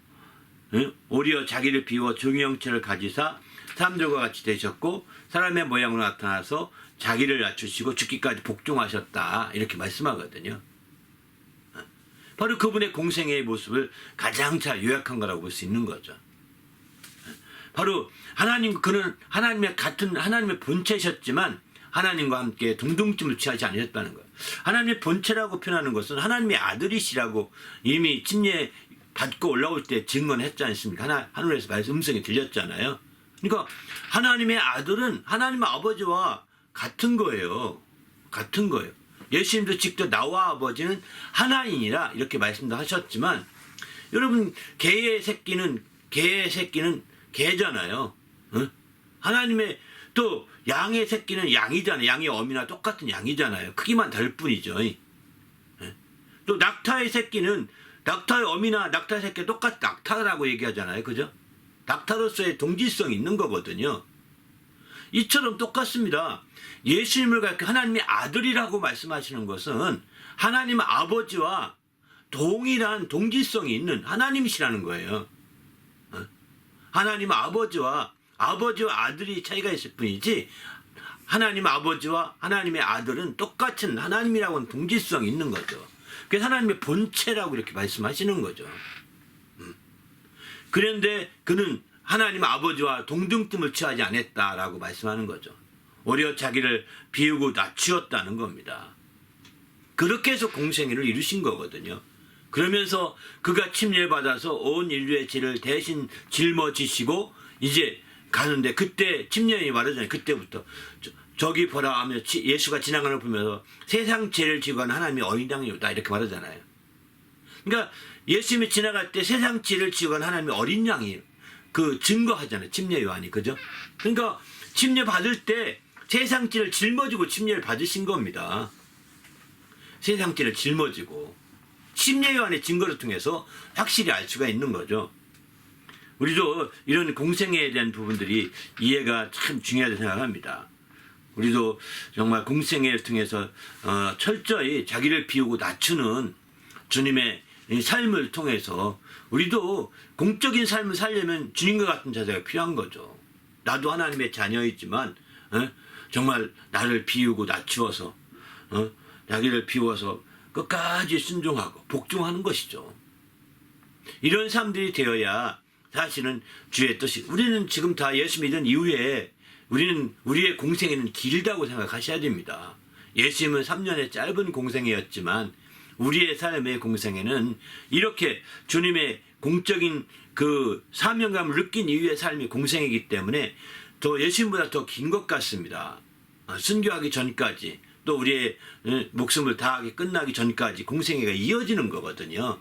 오히려 자기를 비워 종의 형체를 가지사 사람들과 같이 되셨고 사람의 모양으로 나타나서 자기를 낮추시고 죽기까지 복종하셨다 이렇게 말씀하거든요. 바로 그분의 공생애의 모습을 가장 잘 요약한 거라고 볼 수 있는 거죠. 바로 그는 하나님의 같은 하나님의 본체셨지만 하나님과 함께 동등됨을 취하지 않으셨다는 거예요. 하나님의 본체라고 표현하는 것은 하나님의 아들이시라고 이미 침례 받고 올라올 때 증언했지 않습니까? 하늘에서 음성이 들렸잖아요. 그러니까 하나님의 아들은 하나님 아버지와 같은 거예요. 같은 거예요. 예수님도 직접 나와 아버지는 하나이니라 이렇게 말씀도 하셨지만 여러분 개의 새끼는 개잖아요. 하나님의 또 양의 새끼는 양이잖아요. 양의 어미나 똑같은 양이잖아요. 크기만 다를 뿐이죠. 또 낙타의 새끼는 낙타의 어미나 낙타의 새끼 똑같은 낙타라고 얘기하잖아요. 그죠? 낙타로서의 동질성이 있는 거거든요. 이처럼 똑같습니다. 예수님을 갖고 하나님의 아들이라고 말씀하시는 것은 하나님 아버지와 동일한 동질성이 있는 하나님이시라는 거예요. 하나님 아버지와 아들이 차이가 있을 뿐이지 하나님 아버지와 하나님의 아들은 똑같은 하나님이라고는 동질성이 있는 거죠. 그래서 하나님의 본체라고 이렇게 말씀하시는 거죠. 그런데 그는 하나님 아버지와 동등됨을 취하지 않았다라고 말씀하는 거죠. 오히려 자기를 비우고 낮추었다는 겁니다. 그렇게 해서 공생애를 이루신 거거든요. 그러면서 그가 침례받아서 온 인류의 죄를 대신 짊어지시고 이제 가는데 그때 침례인이 말하잖아요. 그때부터 저기 보라 하며 예수가 지나가는 걸 보면서 세상 죄를 지고 가는 하나님의 어린 양이다 이렇게 말하잖아요. 그러니까 예수님이 지나갈 때 세상 죄를 지고 가는 하나님의 어린 양이 그 증거하잖아요. 침례 요한이. 그죠? 그러니까 침례 받을 때 세상 죄를 짊어지고 침례를 받으신 겁니다. 세상 죄를 짊어지고 침례 요한의 증거를 통해서 확실히 알 수가 있는 거죠. 우리도 이런 공생애에 대한 부분들이 이해가 참 중요하다고 생각합니다. 우리도 정말 공생애를 통해서 철저히 자기를 비우고 낮추는 주님의 삶을 통해서 우리도 공적인 삶을 살려면 주님과 같은 자세가 필요한 거죠. 나도 하나님의 자녀이지만 정말 나를 비우고 낮추어서 자기를 비워서 끝까지 순종하고 복종하는 것이죠. 이런 사람들이 되어야 사실은 주의 뜻이, 우리는 지금 다 예수 믿은 이후에 우리는 우리의 공생애는 길다고 생각하셔야 됩니다. 예수님은 3년의 짧은 공생애였지만 우리의 삶의 공생애는 이렇게 주님의 공적인 그 사명감을 느낀 이후의 삶이 공생애이기 때문에 더 예수님보다 더 긴 것 같습니다. 순교하기 전까지, 또 우리의 목숨을 다하게 끝나기 전까지 공생애가 이어지는 거거든요.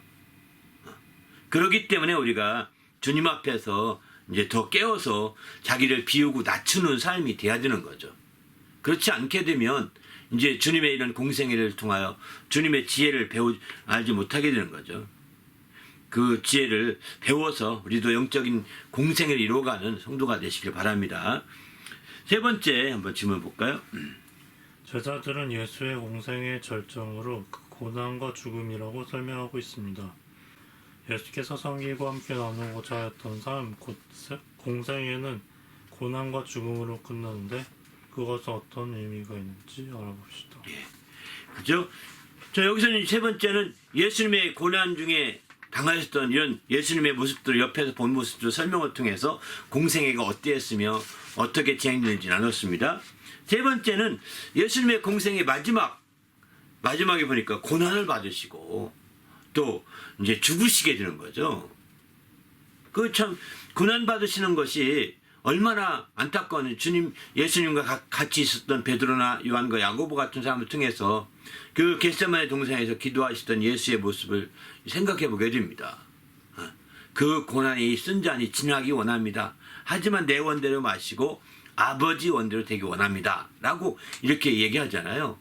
그렇기 때문에 우리가 주님 앞에서 이제 더 깨워서 자기를 비우고 낮추는 삶이 돼야 되는 거죠. 그렇지 않게 되면 이제 주님의 이런 공생애를 통하여 주님의 지혜를 알지 못하게 되는 거죠. 그 지혜를 배워서 우리도 영적인 공생애를 이루어가는 성도가 되시길 바랍니다. 세 번째 한번 질문 볼까요? 제자들은 예수의 공생의 절정으로 그 고난과 죽음이라고 설명하고 있습니다. 예수께서 성기과 함께 나누고자 했던 삶, 곧 공생애는 고난과 죽음으로 끝나는데 그것은 어떤 의미가 있는지 알아봅시다. 그죠? 저 여기서는 세 번째는 예수님의 고난 중에 당하셨던 이런 예수님의 모습들을 옆에서 본 모습들 설명을 통해서 공생애가 어땠으며 어떻게 진행되는지 나눴습니다. 세 번째는 예수님의 공생의 마지막에 보니까 고난을 받으시고 또 이제 죽으시게 되는 거죠. 그 참 고난 받으시는 것이 얼마나 안타까운, 예수님과 같이 있었던 베드로나 요한과 야고보 같은 사람을 통해서 그 겟세마네 동산에서 기도하시던 예수의 모습을 생각해 보게 됩니다. 그 고난이 쓴 잔이 지나기 원합니다. 하지만 내 원대로 마시고 아버지 원대로 되기 원합니다. 라고 이렇게 얘기하잖아요.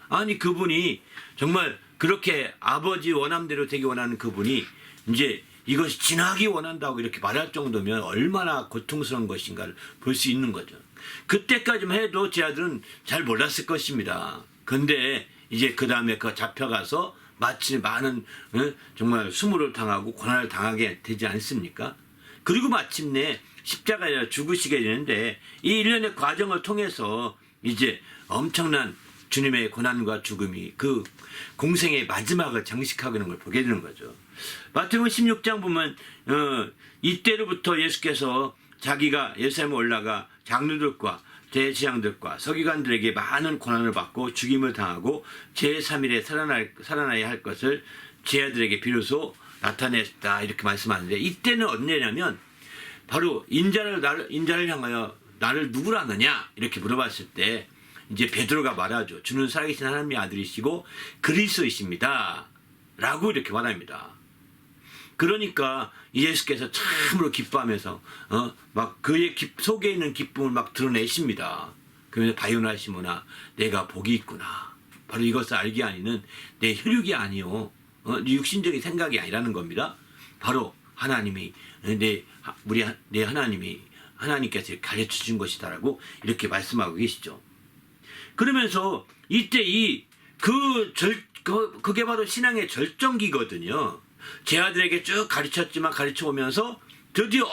아니 그분이 정말 그렇게 아버지 원함대로 되기 원하는 그분이 이제 이것이 지나기 원한다고 이렇게 말할 정도면 얼마나 고통스러운 것인가를 볼 수 있는 거죠. 그때까지만 해도 제 아들은 잘 몰랐을 것입니다. 근데 이제 그 다음에 그 잡혀가서 마치 많은 정말 수모를 당하고 고난을 당하게 되지 않습니까? 그리고 마침내 십자가에 죽으시게 되는데 이 일련의 과정을 통해서 이제 엄청난 주님의 고난과 죽음이 그 공생의 마지막을 장식하게 되는 걸 보게 되는 거죠. 마태복음 16장 보면 이때로부터 예수께서 자기가 예루살렘에 올라가 장로들과 대제사장들과 서기관들에게 많은 고난을 받고 죽임을 당하고 제3일에 살아나야 할 것을 제 아들에게 비로소 나타냈다 이렇게 말씀하는데, 이때는 언제냐면 바로 인자를 향하여 나를 누구라 하느냐 이렇게 물어봤을 때 이제 베드로가 말하죠. 주는 살아계신 하나님의 아들이시고 그리스도이십니다 라고 이렇게 말합니다. 그러니까 예수께서 참으로 기뻐하면서 막 그의 속에 있는 기쁨을 막 드러내십니다. 그러면서 바요나 시모나 내가 복이 있구나. 바로 이것을 알게 하니는 내 혈육이 아니요 육신적인 생각이 아니라는 겁니다. 바로 하나님이 내 하나님께서 가르쳐 주신 것이다라고 이렇게 말씀하고 계시죠. 그러면서 이때 그게 바로 신앙의 절정기거든요. 제 아들에게 쭉 가르쳐 오면서 드디어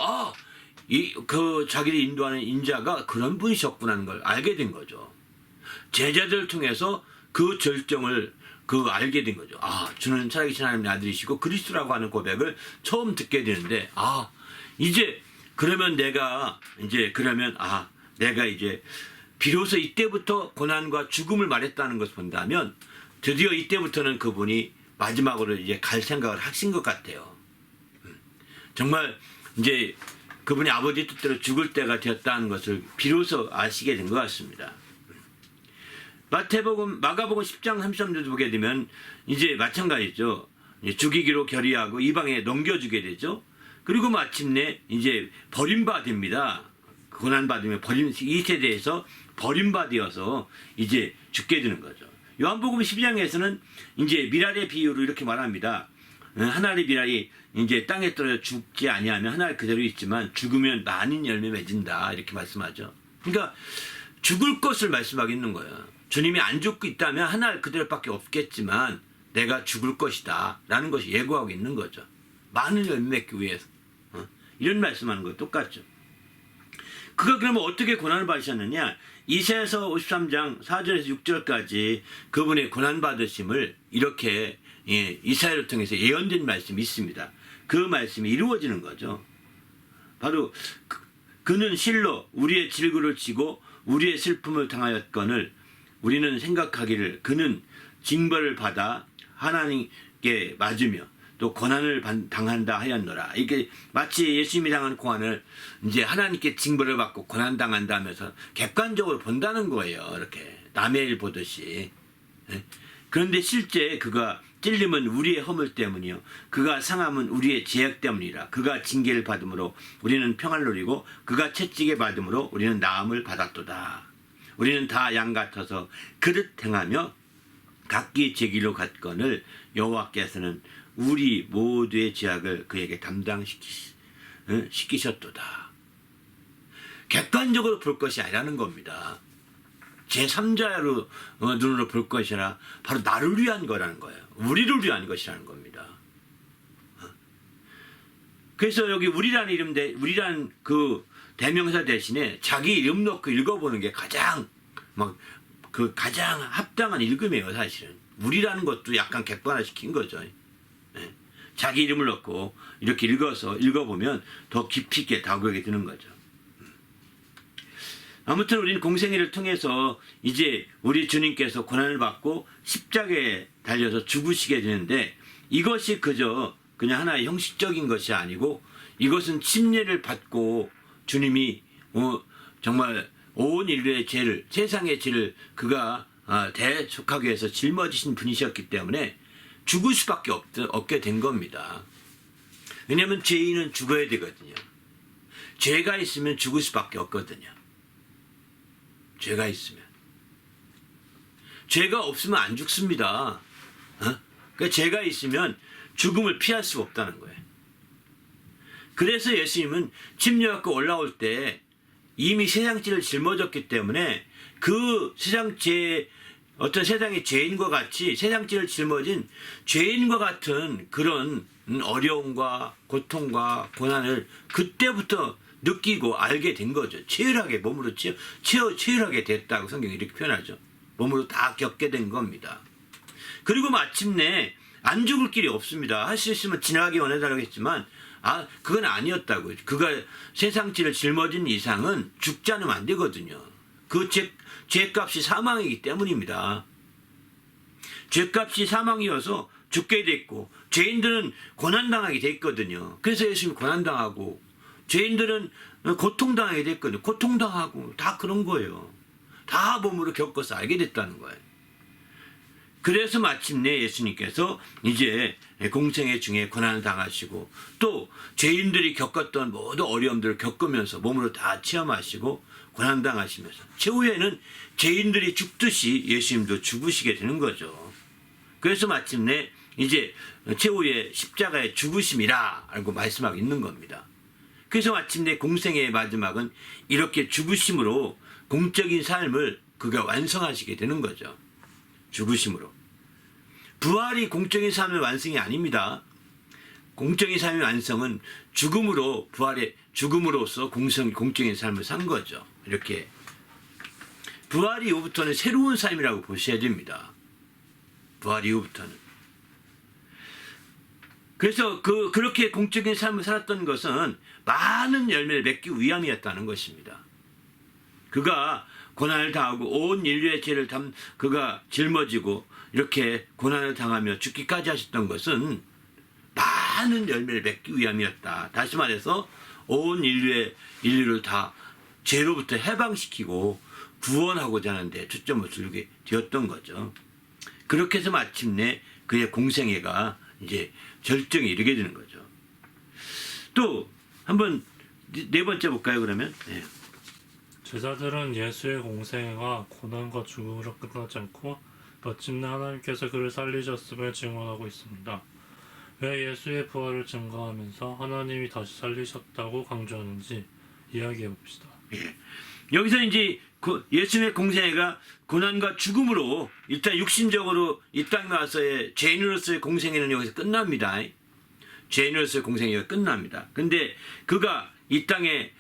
자기를 인도하는 인자가 그런 분이셨구나는 걸 알게 된 거죠. 제자들을 통해서 그 절정을 알게 된 거죠. 주는 살아계신 하나님의 아들이시고 그리스도라고 하는 고백을 처음 듣게 되는데 이제 그러면 내가 이제 비로소 이때부터 고난과 죽음을 말했다는 것을 본다면 드디어 이때부터는 그분이 마지막으로 이제 갈 생각을 하신 것 같아요. 정말 이제 그분이 아버지 뜻대로 죽을 때가 되었다는 것을 비로소 아시게 된 것 같습니다. 마가복음 10장 33절도 보게 되면 이제 마찬가지죠. 죽이기로 결의하고 이방에 넘겨주게 되죠. 그리고 마침내 이제 버림받습니다. 고난받으면 이 세대에서 버림받아서 이제 죽게 되는 거죠. 요한복음 12장에서는 이제 미랄의 비유로 이렇게 말합니다. 하나의 미랄이 이제 땅에 떨어져 죽지 아니하면 하나는 그대로 있지만 죽으면 많은 열매 맺은다 이렇게 말씀하죠. 그러니까 죽을 것을 말씀하고 있는 거예요. 주님이 안 죽고 있다면 하나 그대로밖에 없겠지만 내가 죽을 것이다 라는 것이 예고하고 있는 거죠. 많은 열매 맺기 위해서 이런 말씀하는 거 똑같죠. 그가 그러면 어떻게 고난을 받으셨느냐? 이사야서 53장 4절에서 6절까지 그분의 고난받으심을 이렇게 이사야를 통해서 예언된 말씀이 있습니다. 그 말씀이 이루어지는 거죠. 바로 그는 실로 우리의 질구를 지고 우리의 슬픔을 당하였거늘 우리는 생각하기를 그는 징벌을 받아 하나님께 맞으며 또 고난을 당한다 하였노라. 이게 마치 예수님이 당한 고난을 이제 하나님께 징벌을 받고 고난 당한다 하면서 객관적으로 본다는 거예요. 이렇게 남의 일 보듯이. 그런데 실제 그가 찔림은 우리의 허물 때문이요 그가 상함은 우리의 죄악 때문이라. 그가 징계를 받음으로 우리는 평안을 누리고 그가 채찍에 받음으로 우리는 나음을 받았도다. 우리는 다 양 같아서 그릇 행하며 각기 제 길로 갔거늘 여호와께서는 우리 모두의 죄악을 그에게 담당시키셨도다. 객관적으로 볼 것이 아니라는 겁니다. 제3자로 눈으로 볼 것이 아니라 바로 나를 위한 거라는 거예요. 우리를 위한 것이라는 겁니다. 그래서 여기 우리라는 우리라는 그 대명사 대신에 자기 이름 넣고 읽어보는 게 가장 가장 합당한 읽음이에요. 사실은 우리라는 것도 약간 객관화시킨 거죠. 자기 이름을 넣고 이렇게 읽어보면 더 깊이 있게 다가오게 되는 거죠. 아무튼 우리는 공생애를 통해서 이제 우리 주님께서 고난을 받고 십자가에 달려서 죽으시게 되는데 이것이 그냥 하나의 형식적인 것이 아니고 이것은 침례를 받고 주님이 정말 온 인류의 죄를 세상의 죄를 그가 대속하기 위해서 짊어지신 분이셨기 때문에 죽을 수밖에 없게 된 겁니다. 왜냐하면 죄인은 죽어야 되거든요. 죄가 있으면 죽을 수밖에 없거든요. 죄가 있으면. 죄가 없으면 안 죽습니다. 그러니까 죄가 있으면 죽음을 피할 수 없다는 거예요. 그래서 예수님은 침례받고 올라올 때 이미 세상 죄를 짊어졌기 때문에 그 어떤 세상의 죄인과 같이 세상 죄를 짊어진 죄인과 같은 그런 어려움과 고통과 고난을 그때부터 느끼고 알게 된 거죠. 치열하게 몸으로 치열하게 됐다고 성경이 이렇게 표현하죠. 몸으로 다 겪게 된 겁니다. 그리고 마침내 안 죽을 길이 없습니다. 할 수 있으면 지나가기 원해달라고 했지만 그건 아니었다고요. 그가 세상 죄를 짊어진 이상은 죽지 않으면 안 되거든요. 그 죄값이 사망이기 때문입니다. 죄값이 사망이어서 죽게 됐고 죄인들은 고난당하게 됐거든요. 그래서 예수님이 고난당하고 죄인들은 고통당하게 됐거든요. 고통당하고 다 그런 거예요. 다 몸으로 겪어서 알게 됐다는 거예요. 그래서 마침내 예수님께서 이제 공생애 중에 고난을 당하시고 또 죄인들이 겪었던 모든 어려움들을 겪으면서 몸으로 다 체험하시고 고난당하시면서 최후에는 죄인들이 죽듯이 예수님도 죽으시게 되는 거죠. 그래서 마침내 이제 최후의 십자가의 죽으심이라 알고 말씀하고 있는 겁니다. 그래서 마침내 공생애의 마지막은 이렇게 죽으심으로 공적인 삶을 그가 완성하시게 되는 거죠. 죽으심으로. 부활이 공적인 삶의 완성이 아닙니다. 공적인 삶의 완성은 죽음으로써 공적인 삶을 산 거죠. 이렇게. 부활 이후부터는 새로운 삶이라고 보셔야 됩니다. 부활 이후부터는. 그래서 그렇게 공적인 삶을 살았던 것은 많은 열매를 맺기 위함이었다는 것입니다. 그가 고난을 당하고 온 인류의 죄를 그가 짊어지고 이렇게 고난을 당하며 죽기까지 하셨던 것은 많은 열매를 맺기 위함이었다. 다시 말해서 온 인류를 다 죄로부터 해방시키고 구원하고자 하는데 초점을 두게 되었던 거죠. 그렇게 해서 마침내 그의 공생애가 이제 절정에 이르게 되는 거죠. 또 한번 네 번째 볼까요, 그러면? 네. 제자들은 예수의 공생애가 고난과 죽음으로 끝나지 않고 마침내 하나님께서 그를 살리셨음을 증언하고 있습니다. 왜 예수의 부활을 증거하면서 하나님이 다시 살리셨다고 강조하는지 이야기해 봅시다. 예. 여기서 이제 예수님의 공생애가 고난과 죽음으로 일단 육신적으로 이 땅에 와서의 죄인으로서의 공생애는 여기서 끝납니다. 죄인으로서의 공생애가 끝납니다. 근데 그가 이 땅에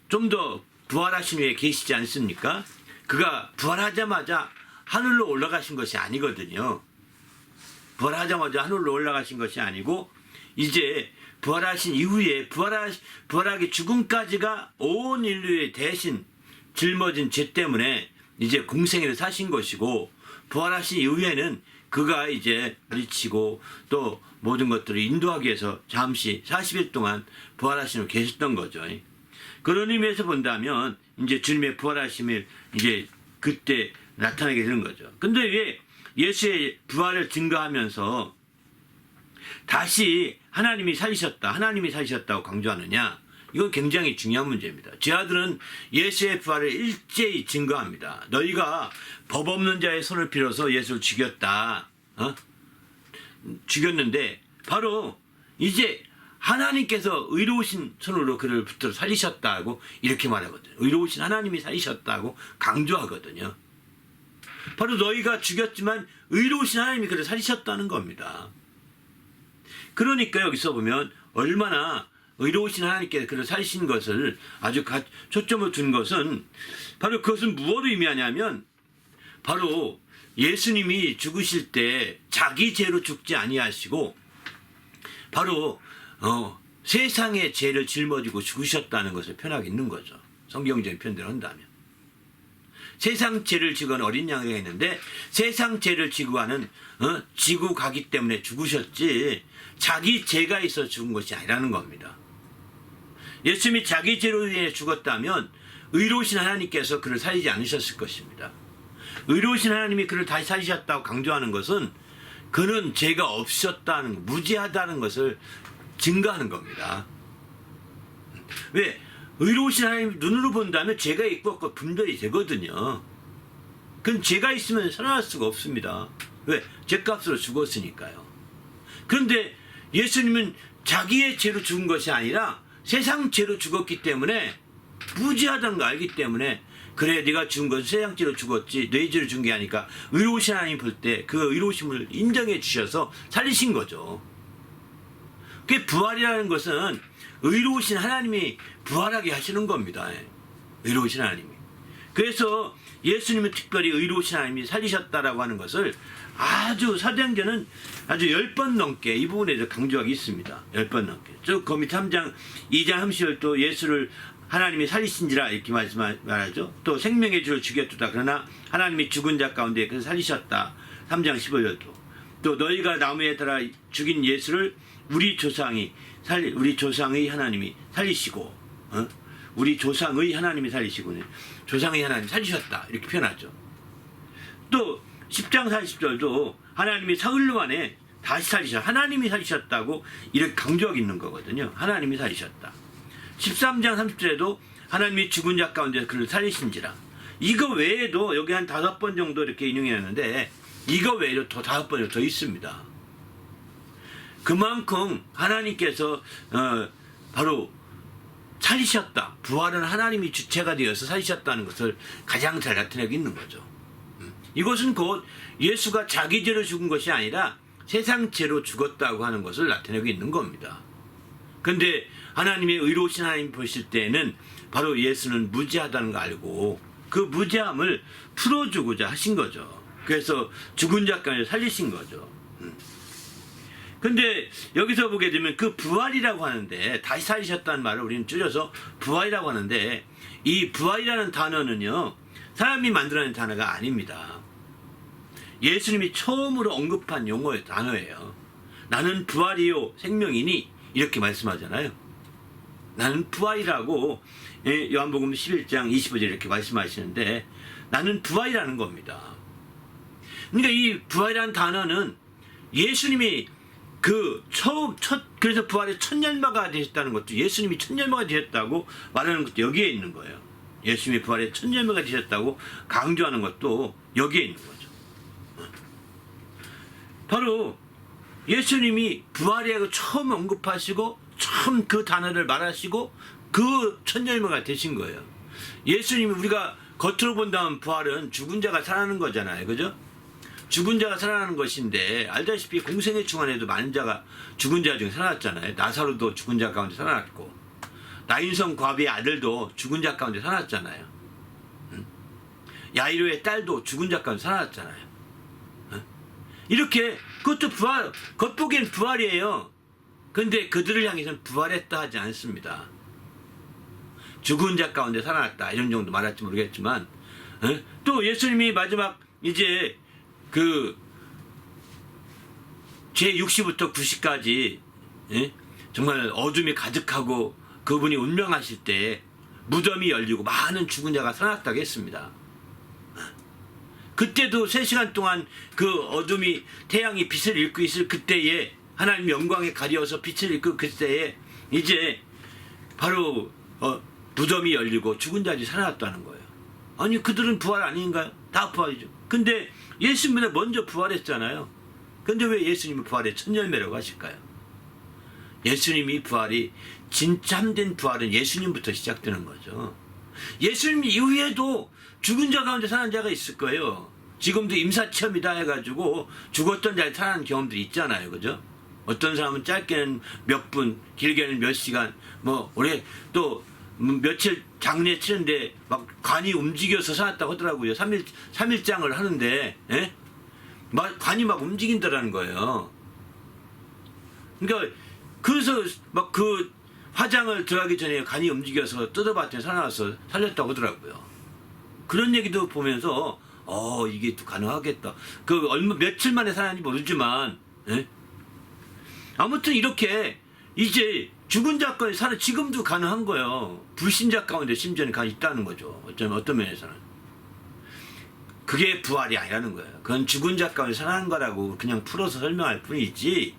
좀 더 부활하신 후에 계시지 않습니까? 그가 부활하자마자 하늘로 올라가신 것이 아니거든요. 부활하자마자 하늘로 올라가신 것이 아니고 이제 부활하신 이후에 부활하기 죽음까지가 온 인류의 대신 짊어진 죄 때문에 이제 공생애를 사신 것이고, 부활하신 이후에는 그가 이제 부딪히고 또 모든 것들을 인도하기 위해서 잠시 40일 동안 부활하시는 계셨던 거죠. 그런 의미에서 본다면 이제 주님의 부활하심을 이제 그때 나타나게 되는 거죠. 근데 왜 예수의 부활을 증거하면서 다시 하나님이 살리셨다고 강조하느냐? 이건 굉장히 중요한 문제입니다. 제자들은 예수의 부활을 일제히 증거합니다. 너희가 법 없는 자의 손을 빌어서 예수를 죽였다. 죽였는데 바로 이제 하나님께서 의로우신 손으로 그를 붙들어 살리셨다고 이렇게 말하거든요. 의로우신 하나님이 살리셨다고 강조하거든요. 바로 너희가 죽였지만 의로우신 하나님이 그를 살리셨다는 겁니다. 그러니까 여기서 보면 얼마나 의로우신 하나님께서 그를 살리신 것을 아주 초점을 둔 것은 바로 그것은 무엇을 의미하냐면 바로 예수님이 죽으실 때 자기 죄로 죽지 아니하시고 바로 세상의 죄를 짊어지고 죽으셨다는 것을 표현하고 있는 거죠. 성경적인 표현대로 한다면. 세상 죄를 지고 가는 어린 양이가 있는데 세상 죄를 지고 가기 때문에 죽으셨지 자기 죄가 있어 죽은 것이 아니라는 겁니다. 예수님이 자기 죄로 인해 죽었다면 의로우신 하나님께서 그를 살리지 않으셨을 것입니다. 의로우신 하나님이 그를 다시 살리셨다고 강조하는 것은 그는 죄가 없었다는, 무죄하다는 것을 증거하는 겁니다. 왜? 의로우신 하나님 눈으로 본다면 죄가 있고 없고 분별이 되거든요. 그건 죄가 있으면 살아날 수가 없습니다. 왜? 죄값으로 죽었으니까요. 그런데 예수님은 자기의 죄로 죽은 것이 아니라 세상 죄로 죽었기 때문에 무죄하다는 걸 알기 때문에 그래 네가 죽은 것은 세상 죄로 죽었지 내 죄로 죽은 게 아니까 의로우신 하나님 볼 때 그 의로우심을 인정해 주셔서 살리신 거죠. 그게 부활이라는 것은 의로우신 하나님이 부활하게 하시는 겁니다. 의로우신 하나님이. 그래서 예수님은 특별히 의로우신 하나님이 살리셨다라고 하는 것을 아주 사도행전은 아주 10번 넘게 이 부분에 대해서 강조하고 있습니다. 10번 넘게. 쭉 거기 3장 2장 30절도 예수를 하나님이 살리신지라 이렇게 말하죠. 또 생명의 주를 죽였도다. 그러나 하나님이 죽은 자 가운데 그래서 살리셨다. 3장 15절도. 또 너희가 나무에 달아 죽인 예수를 우리 조상의 하나님이 살리시고, 우리 조상의 하나님이 살리시고, 조상의 하나님 살리셨다. 이렇게 표현하죠. 또 10장 40절도 하나님이 사흘 만에 다시 하나님이 살리셨다고 이렇게 강조하고 있는 거거든요. 하나님이 살리셨다. 13장 30절에도 하나님이 죽은 자 가운데 그를 살리신지라. 이거 외에도 여기 한 5번 정도 이렇게 인용했는데 이거 외에도 더 5번이 더 있습니다. 그만큼 하나님께서 바로 살리셨다. 부활은 하나님이 주체가 되어서 살리셨다는 것을 가장 잘 나타내고 있는 거죠. 이것은 곧 예수가 자기 죄로 죽은 것이 아니라 세상 죄로 죽었다고 하는 것을 나타내고 있는 겁니다. 그런데 하나님의 의로우신 하나님 보실 때에는 바로 예수는 무죄하다는 걸 알고 그 무죄함을 풀어주고자 하신 거죠. 그래서 죽은 자까지 살리신 거죠. 근데 여기서 보게 되면 그 부활이라고 하는데 다시 살리셨다는 말을 우리는 줄여서 부활이라고 하는데 이 부활이라는 단어는요 사람이 만들어낸 단어가 아닙니다. 예수님이 처음으로 언급한 용어의 단어예요. 나는 부활이요 생명이니 이렇게 말씀하잖아요. 나는 부활이라고 요한복음 11장 25절 이렇게 말씀하시는데 나는 부활이라는 겁니다. 그러니까 이 부활이라는 단어는 예수님이 그래서 부활의 첫 열마가 되셨다는 것도 예수님이 첫 열마가 되셨다고 말하는 것도 여기에 있는 거예요. 예수님이 부활의 첫 열마가 되셨다고 강조하는 것도 여기에 있는 거죠. 바로 예수님이 부활이라고 처음 언급하시고 처음 그 단어를 말하시고 그 첫 열마가 되신 거예요. 예수님이 우리가 겉으로 본다면 부활은 죽은 자가 살아나는 거잖아요. 그죠? 죽은 자가 살아나는 것인데 알다시피 공생의 중간에도 많은 자가 죽은 자 중에 살아났잖아요. 나사로도 죽은 자 가운데 살아났고 나인성 과비의 아들도 죽은 자 가운데 살아났잖아요. 야이로의 딸도 죽은 자 가운데 살아났잖아요. 이렇게 그것도 부활, 겉보기엔 부활이에요. 근데 그들을 향해서는 부활했다 하지 않습니다. 죽은 자 가운데 살아났다 이런 정도 말할지 모르겠지만 또 예수님이 마지막 이제 그 제60부터 90까지 정말 어둠이 가득하고 그분이 운명하실 때 무덤이 열리고 많은 죽은 자가 살아났다고 했습니다. 그때도 3시간 동안 그 어둠이 태양이 빛을 잃고 있을 그때에 하나님 영광에 가려서 빛을 잃고 그때에 이제 바로 무덤이 열리고 죽은 자들이 살아났다는 거예요. 아니 그들은 부활 아닌가요? 다 부활이죠. 근데 예수님보다 먼저 부활했잖아요. 근데 왜 예수님이 부활의 첫 열매라고 하실까요? 예수님이 부활이 진짜 참된 부활은 예수님부터 시작되는 거죠. 예수님 이후에도 죽은 자 가운데 살아난 자가 있을 거예요. 지금도 임사체험이다 해가지고 죽었던 자에 살아난 경험들이 있잖아요. 그죠? 어떤 사람은 짧게는 몇 분, 길게는 몇 시간, 뭐 올해 또 며칠 장례 치는데 막 관이 움직여서 살았다고 하더라고요. 3일장을 하는데 관이 막 움직인다라는 거예요. 그러니까 그래서 막 그 화장을 들어가기 전에 간이 움직여서 뜯어봤더니 살아나서 살렸다고 하더라고요. 그런 얘기도 보면서 이게 또 가능하겠다. 그 얼마 며칠 만에 살았는지 모르지만 아무튼 이렇게 이제 죽은 자 가운데 사는 지금도 가능한 거예요. 불신자 가운데 심지어는 가 있다는 거죠. 어떤 면에서는. 그게 부활이 아니라는 거예요. 그건 죽은 자 가운데 살아난 거라고 그냥 풀어서 설명할 뿐이지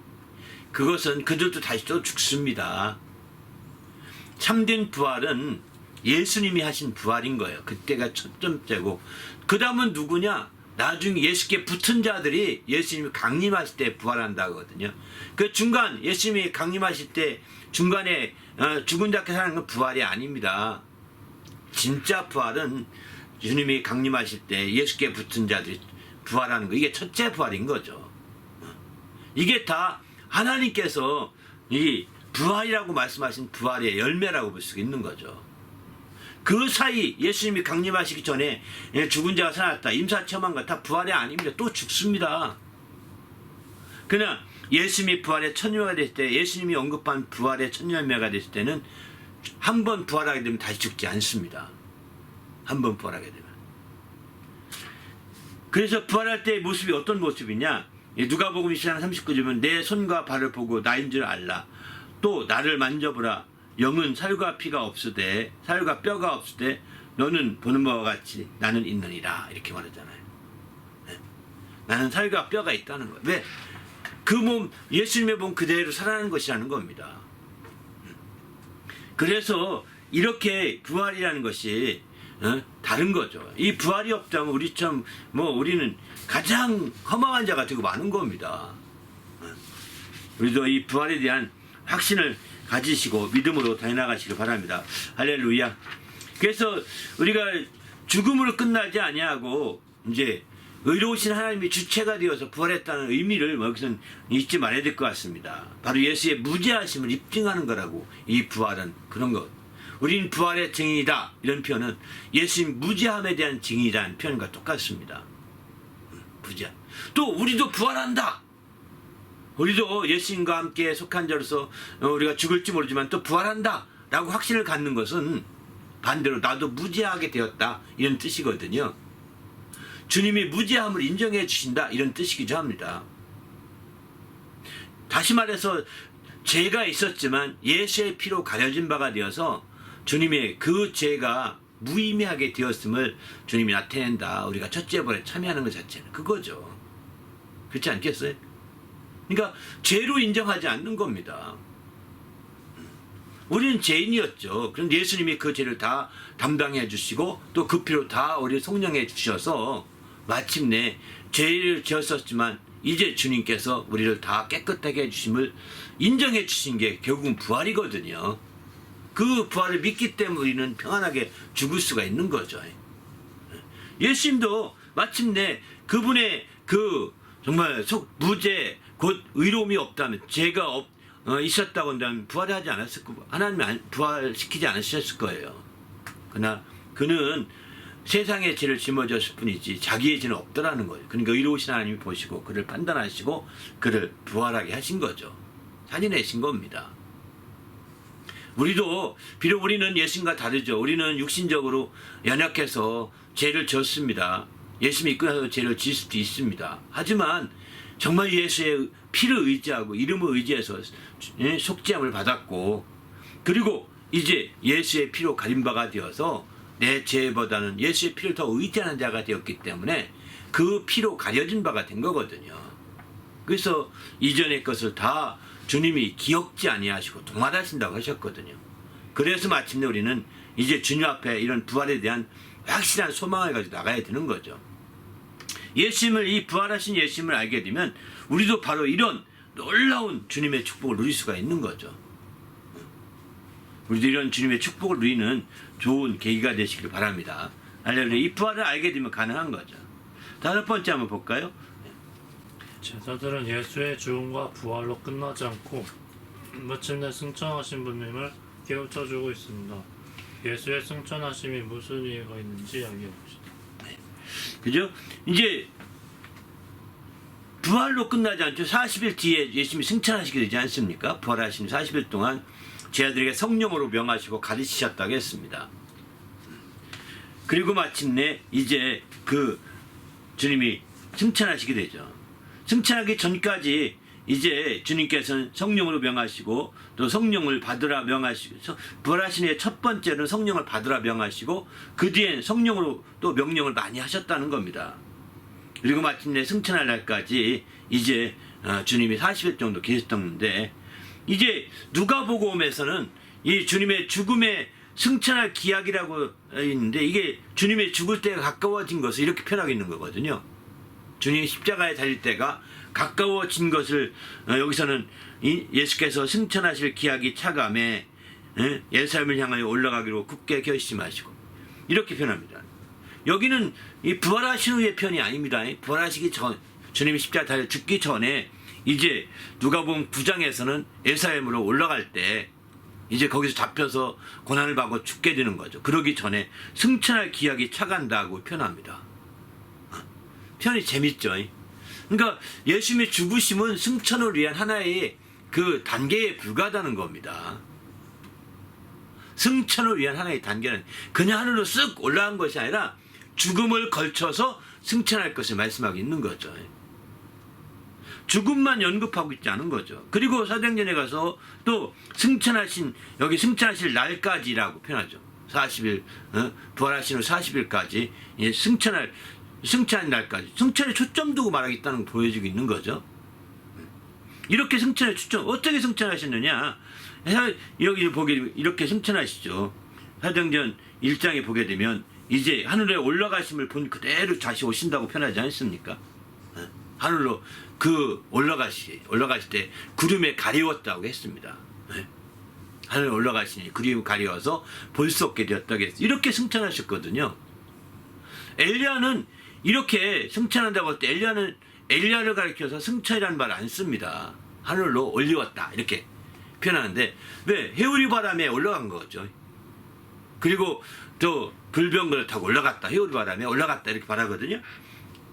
그것은 그들도 다시 또 죽습니다. 참된 부활은 예수님이 하신 부활인 거예요. 그때가 첫 번째고 그 다음은 누구냐? 나중에 예수께 붙은 자들이 예수님이 강림하실 때 부활한다고 하거든요. 그 중간 예수님이 강림하실 때 중간에 죽은 자께 사는 건 부활이 아닙니다. 진짜 부활은 주님이 강림하실 때 예수께 붙은 자들이 부활하는 거. 이게 첫째 부활인 거죠. 이게 다 하나님께서 이 부활이라고 말씀하신 부활의 열매라고 볼 수 있는 거죠. 그 사이 예수님이 강림하시기 전에 죽은 자가 살아났다. 임사체험한 거 다 부활이 아닙니다. 또 죽습니다. 그러나 예수님이 부활의 첫 열매가 됐을 때 예수님이 언급한 부활의 첫 열매가 됐을 때는 한 번 부활하게 되면 다시 죽지 않습니다. 한 번 부활하게 되면. 그래서 부활할 때의 모습이 어떤 모습이냐? 누가복음 20장 39절은 내 손과 발을 보고 나인 줄 알라. 또 나를 만져보라. 영은 살과 피가 없으되 살과 뼈가 없으되 너는 보는 바와 같이 나는 있느니라. 이렇게 말하잖아요. 나는 살과 뼈가 있다는 거예요. 왜? 그 몸 예수님의 몸 그대로 살아나는 것이라는 겁니다. 그래서 이렇게 부활이라는 것이 다른 거죠. 이 부활이 없다면 우리처럼 우리는 가장 허망한 자가 되고 마는 겁니다. 우리도 이 부활에 대한 확신을 가지시고 믿음으로 달려나가시길 바랍니다. 할렐루야. 그래서 우리가 죽음으로 끝나지 아니하고 이제 의로우신 하나님이 주체가 되어서 부활했다는 의미를 여기서는 잊지 말아야 될 것 같습니다. 바로 예수의 무죄하심을 입증하는 거라고 이 부활은 그런 것. 우리는 부활의 증인이다. 이런 표현은 예수님 무죄함에 대한 증인이라는 표현과 똑같습니다. 무죄. 또 우리도 부활한다. 우리도 예수님과 함께 속한 자로서 우리가 죽을지 모르지만 또 부활한다 라고 확신을 갖는 것은 반대로 나도 무죄하게 되었다 이런 뜻이거든요. 주님이 무죄함을 인정해 주신다 이런 뜻이기도 합니다. 다시 말해서 죄가 있었지만 예수의 피로 가려진 바가 되어서 주님의 그 죄가 무의미하게 되었음을 주님이 나타낸다. 우리가 첫째 부활에 참여하는 것 자체는 그거죠. 그렇지 않겠어요? 그러니까 죄로 인정하지 않는 겁니다. 우리는 죄인이었죠. 그런데 예수님이 그 죄를 다 담당해 주시고 또 그 피로 다 우리를 속량해 주셔서 마침내 죄를 지었었지만 이제 주님께서 우리를 다 깨끗하게 해주심을 인정해 주신 게 결국은 부활이거든요. 그 부활을 믿기 때문에 우리는 평안하게 죽을 수가 있는 거죠. 예수님도 마침내 그분의 그 정말 무죄 곧 의로움이 없다면 죄가 있었다고 한다면 부활하지 않았을 거고 하나님이 부활시키지 않으셨을 거예요. 그러나 그는 세상의 죄를 짊어졌을 뿐이지 자기의 죄는 없더라는 거예요. 그러니까 의로우신 하나님이 보시고 그를 판단하시고 그를 부활하게 하신 거죠. 살려내신 겁니다. 우리도 비록 우리는 예수님과 다르죠. 우리는 육신적으로 연약해서 죄를 졌습니다. 예수 믿고 나서 죄를 질 수도 있습니다. 하지만 정말 예수의 피를 의지하고 이름을 의지해서 속죄함을 받았고, 그리고 이제 예수의 피로 가림바가 되어서 내 죄보다는 예수의 피를 더 의지하는 자가 되었기 때문에 그 피로 가려진 바가 된 거거든요. 그래서 이전의 것을 다 주님이 기억지 아니하시고 동활하신다고 하셨거든요. 그래서 마침내 우리는 이제 주님 앞에 이런 부활에 대한 확실한 소망을 가지고 나가야 되는 거죠. 예수님을, 이 부활하신 예수님을 알게 되면 우리도 바로 이런 놀라운 주님의 축복을 누릴 수가 있는 거죠. 우리도 이런 주님의 축복을 누리는 좋은 계기가 되시길 바랍니다. 할렐루야. 이 부활을 알게 되면 가능한 거죠. 다섯 번째 한번 볼까요? 제자들은 예수의 죽음과 부활로 끝나지 않고 마침내 승천하신 분님을 깨우쳐주고 있습니다. 예수의 승천하심이 무슨 의미가 있는지 이야기해 봅시다. 그죠? 이제 부활로 끝나지 않죠. 40일 뒤에 예수님이 승천하시게 되지 않습니까? 부활하신 40일 동안 제자들에게 성령으로 명하시고 가르치셨다고 했습니다. 그리고 마침내 이제 그 주님이 승천하시게 되죠. 승천하기 전까지 이제 주님께서는 성령으로 명하시고 또 성령을 받으라 명하시고, 부활하신 후에 첫 번째는 성령을 받으라 명하시고 그 뒤엔 성령으로 또 명령을 많이 하셨다는 겁니다. 그리고 마침내 승천할 날까지 이제 주님이 40일 정도 계셨던데, 이제 누가복음에서는 이 주님의 죽음의 승천할 기약이라고 있는데, 이게 주님의 죽을 때가 가까워진 것을 이렇게 표현하고 있는 거거든요. 주님이 십자가에 달릴 때가 가까워진 것을 여기서는 예수께서 승천하실 기약이 차감해 예루살렘을 향하여 올라가기로 굳게 결심하시고 이렇게 표현합니다. 여기는 이 부활하신 후의 편이 아닙니다. 부활하시기 전, 주님이 십자가에 달려 죽기 전에 이제 누가복음 9장에서는 예루살렘으로 올라갈 때 이제 거기서 잡혀서 고난을 받고 죽게 되는 거죠. 그러기 전에 승천할 기약이 차간다고 표현합니다. 표현이 재밌죠. 그러니까 예수님의 죽으심은 승천을 위한 하나의 그 단계에 불과하다는 겁니다. 승천을 위한 하나의 단계는 그냥 하늘로 쓱 올라간 것이 아니라 죽음을 걸쳐서 승천할 것을 말씀하고 있는 거죠. 죽음만 연급하고 있지 않은 거죠. 그리고 사도행전에 가서 또 승천하신, 여기 승천하실 날까지라고 표현하죠. 40일, 부활하신 후 40일까지 승천할 날까지. 승천에 초점 두고 말하겠다는 걸 보여주고 있는 거죠. 이렇게 승천에 초점, 어떻게 승천하셨느냐? 여기 보게 되면 이렇게 승천하시죠. 사도행전 1장에 보게 되면 이제 하늘에 올라가심을 본 그대로 다시 오신다고 표현하지 않습니까? 하늘로 올라가실 때 구름에 가리웠다고 했습니다. 하늘에 올라가시니 구름에 가리워서 볼 수 없게 되었다고 했어요. 이렇게 승천하셨거든요. 엘리야는 이렇게 승천한다고 할 때 엘리야를 가리켜서 승천이라는 말을 안 씁니다. 하늘로 올리웠다 이렇게 표현하는데, 왜? 해오리 바람에 올라간 거죠. 그리고 또 불병거를 타고 올라갔다, 해오리 바람에 올라갔다 이렇게 말하거든요.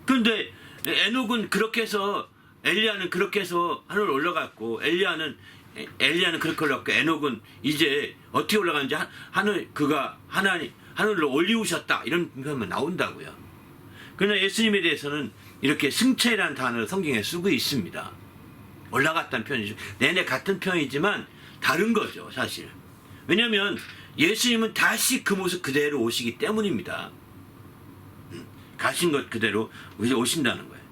그런데 에녹은 그렇게 해서, 엘리야는 그렇게 해서 하늘로 올라갔고, 엘리야는 그렇게 올라갔고, 에녹은 이제 어떻게 올라가는지 하늘로 올리우셨다 이런 표현만 나온다고요. 그러나 예수님에 대해서는 이렇게 승천이라는 단어를 성경에 쓰고 있습니다. 올라갔다는 표현이죠. 내내 같은 표현이지만 다른 거죠, 사실. 왜냐하면 예수님은 다시 그 모습 그대로 오시기 때문입니다. 가신 것 그대로 오신다는 거예요.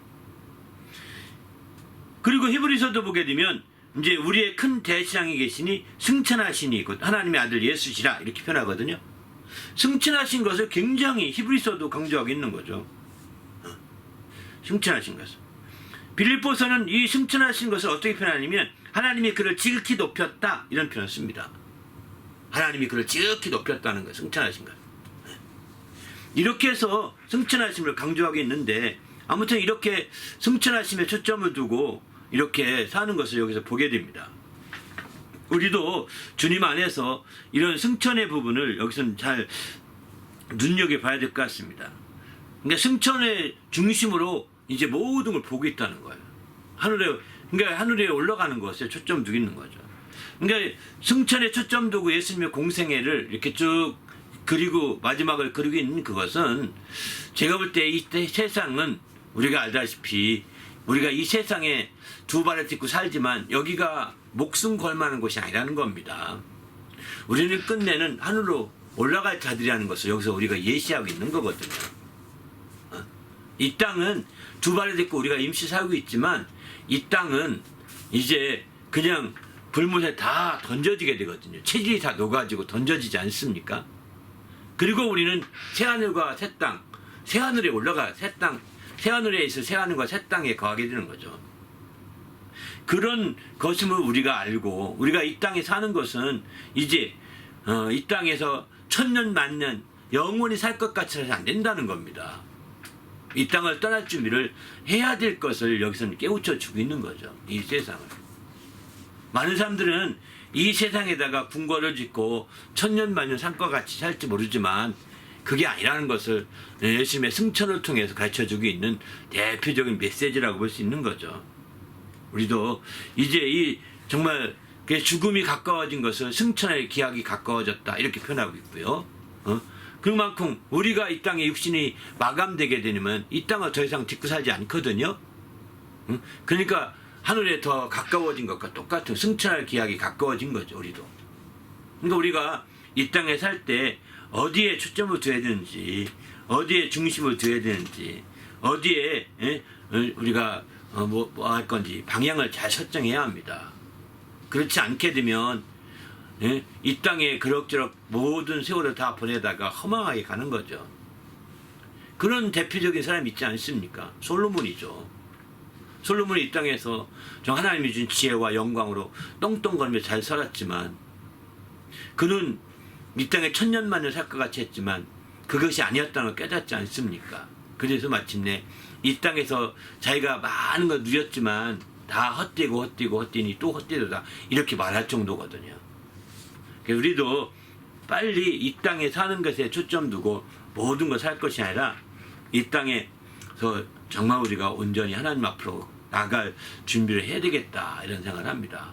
그리고 히브리서도 보게 되면 이제 우리의 큰 대신앙이 계시니 승천하시니 곧 하나님의 아들 예수시라 이렇게 표현하거든요. 승천하신 것을 굉장히 히브리서도 강조하고 있는 거죠. 승천하신 것을. 빌립보서는 이 승천하신 것을 어떻게 표현하냐면 하나님이 그를 지극히 높였다 이런 표현을 씁니다. 하나님이 그를 지극히 높였다는 거예요. 승천하신 것. 이렇게 해서 승천하심을 강조하고 있는데, 아무튼 이렇게 승천하심에 초점을 두고 이렇게 사는 것을 여기서 보게 됩니다. 우리도 주님 안에서 이런 승천의 부분을 여기서는 잘 눈여겨봐야 될 것 같습니다. 그러니까 승천의 중심으로 이제 모든 걸 보고 있다는 거예요. 하늘에 그러니까 하늘에 올라가는 것에 초점 두고 있는 거죠. 그러니까 승천에 초점 두고 예수님의 공생애를 이렇게 쭉 그리고 마지막을 그리고 있는 그것은 제가 볼 때 이 세상은 우리가 알다시피 우리가 이 세상에 두 발을 딛고 살지만 여기가 목숨 걸만한 곳이 아니라는 겁니다. 우리는 끝내는 하늘로 올라갈 자들이라는 것을 여기서 우리가 예시하고 있는 거거든요. 이 땅은 두 발을 딛고 우리가 임시 살고 있지만 이 땅은 이제 그냥 불못에 다 던져지게 되거든요. 체질이 다 녹아지고 던져지지 않습니까? 그리고 우리는 새하늘과 새 땅, 새하늘에 올라가 새 땅, 새하늘에 있을 새하늘과 새 땅에 거하게 되는 거죠. 그런 것임을 우리가 알고 우리가 이 땅에 사는 것은 이제 이 땅에서 천년 만년 영원히 살 것 같이 해서 안 된다는 겁니다. 이 땅을 떠날 준비를 해야 될 것을 여기서는 깨우쳐 주고 있는 거죠. 이 세상을. 많은 사람들은 이 세상에다가 궁궐을 짓고 천년 만년 산과 같이 살지 모르지만 그게 아니라는 것을 예수님의 승천을 통해서 가르쳐주고 있는 대표적인 메시지라고 볼 수 있는 거죠. 우리도 이제 이 정말 죽음이 가까워진 것을 승천의 기약이 가까워졌다 이렇게 표현하고 있고요. 그만큼 우리가 이 땅에 육신이 마감되게 되면 이 땅을 더 이상 딛고 살지 않거든요. 그러니까 하늘에 더 가까워진 것과 똑같은 승천할 기약이 가까워진 거죠. 우리도. 그러니까 우리가 이 땅에 살 때 어디에 초점을 둬야 되는지, 어디에 중심을 둬야 되는지, 어디에 우리가 뭐 할 건지 방향을 잘 설정해야 합니다. 그렇지 않게 되면 이 땅에 그럭저럭 모든 세월을 다 보내다가 허망하게 가는 거죠. 그런 대표적인 사람이 있지 않습니까? 솔로몬이죠. 솔로몬이 이 땅에서 저 하나님이 준 지혜와 영광으로 똥똥거리며 잘 살았지만 그는 이 땅에 천년만년 살 것 같이 했지만 그것이 아니었다는 걸 깨닫지 않습니까? 그래서 마침내 이 땅에서 자기가 많은 걸 누렸지만 다 헛되니 또 헛되도다 이렇게 말할 정도거든요. 그래서 우리도 빨리 이 땅에 사는 것에 초점 두고 모든 걸 살 것이 아니라 이 땅에서 정말 우리가 온전히 하나님 앞으로 나갈 준비를 해야 되겠다 이런 생각을 합니다.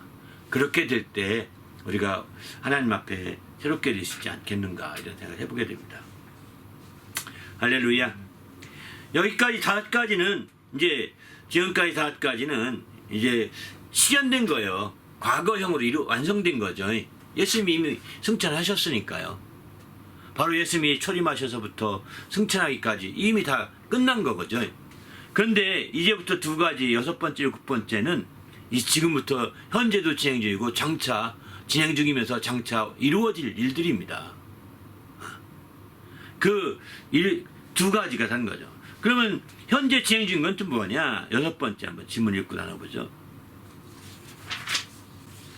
그렇게 될 때 우리가 하나님 앞에 새롭게 될 수 있지 않겠는가 이런 생각을 해보게 됩니다. 할렐루야. 여기까지 5가지는 이제 지금까지 5가지는 이제 실현된 거예요. 과거형으로 완성된 거죠. 예수님이 이미 승천하셨으니까요. 바로 예수님이 초림하셔서부터 승천하기까지 이미 다 끝난 거죠. 그런데 이제부터 2가지 6번째, 7번째는 지금부터 현재도 진행 중이고 장차 진행 중이면서 장차 이루어질 일들입니다. 그 2가지가 단 거죠. 그러면 현재 진행 중인 건 또 뭐냐? 6번째 한번 질문 읽고 나눠보죠.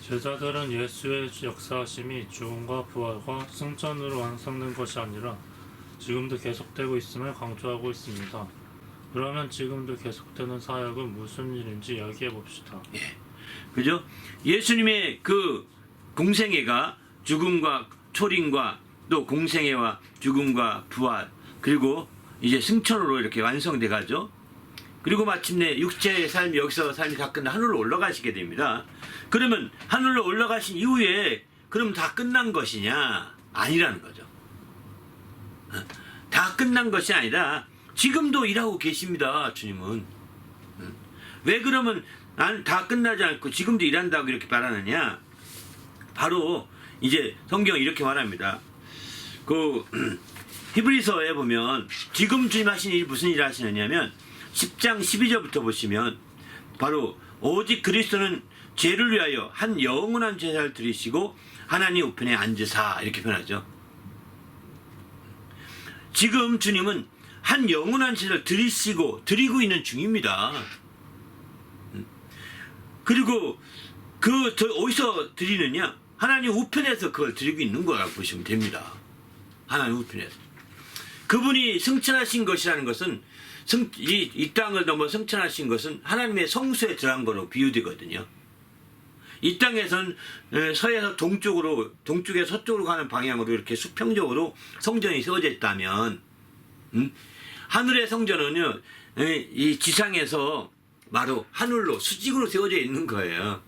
제자들은 예수의 역사하심이 죽음과 부활과 승천으로 완성된 것이 아니라 지금도 계속되고 있음을 강조하고 있습니다. 그러면 지금도 계속되는 사역은 무슨 일인지 이야기해 봅시다. 예, 그죠? 예수님의 그 공생애가 죽음과 초림과 또 공생애와 죽음과 부활 그리고 이제 승천으로 이렇게 완성돼 가죠. 그리고 마침내 육체의 삶이 여기서 삶이 다 끝나 하늘로 올라가시게 됩니다. 그러면 하늘로 올라가신 이후에 그럼 다 끝난 것이냐? 아니라는 거죠. 다 끝난 것이 아니라 지금도 일하고 계십니다. 주님은. 왜 그러면 난 다 끝나지 않고 지금도 일한다고 이렇게 말하느냐? 바로 이제 성경은 이렇게 말합니다. 그 히브리서에 보면 지금 주님 하신 일이 무슨 일을 하시느냐면 10장 12절부터 보시면 바로 오직 그리스도는 죄를 위하여 한 영원한 제사를 드리시고 하나님 우편에 앉으사 이렇게 표현하죠. 지금 주님은 한 영원한 제사를 드리고 있는 중입니다. 그리고 어디서 드리느냐? 하나님 우편에서 그걸 드리고 있는 거라고 보시면 됩니다. 하나님 우편에서. 그분이 승천하신 것이라는 것은 이 땅을 넘어 승천하신 것은 하나님의 성소에 들어간 거로 비유되거든요. 이 땅에선 서에서 동쪽에서 서쪽으로 가는 방향으로 이렇게 수평적으로 성전이 세워져 있다면 하늘의 성전은요 이 지상에서 바로 하늘로 수직으로 세워져 있는 거예요.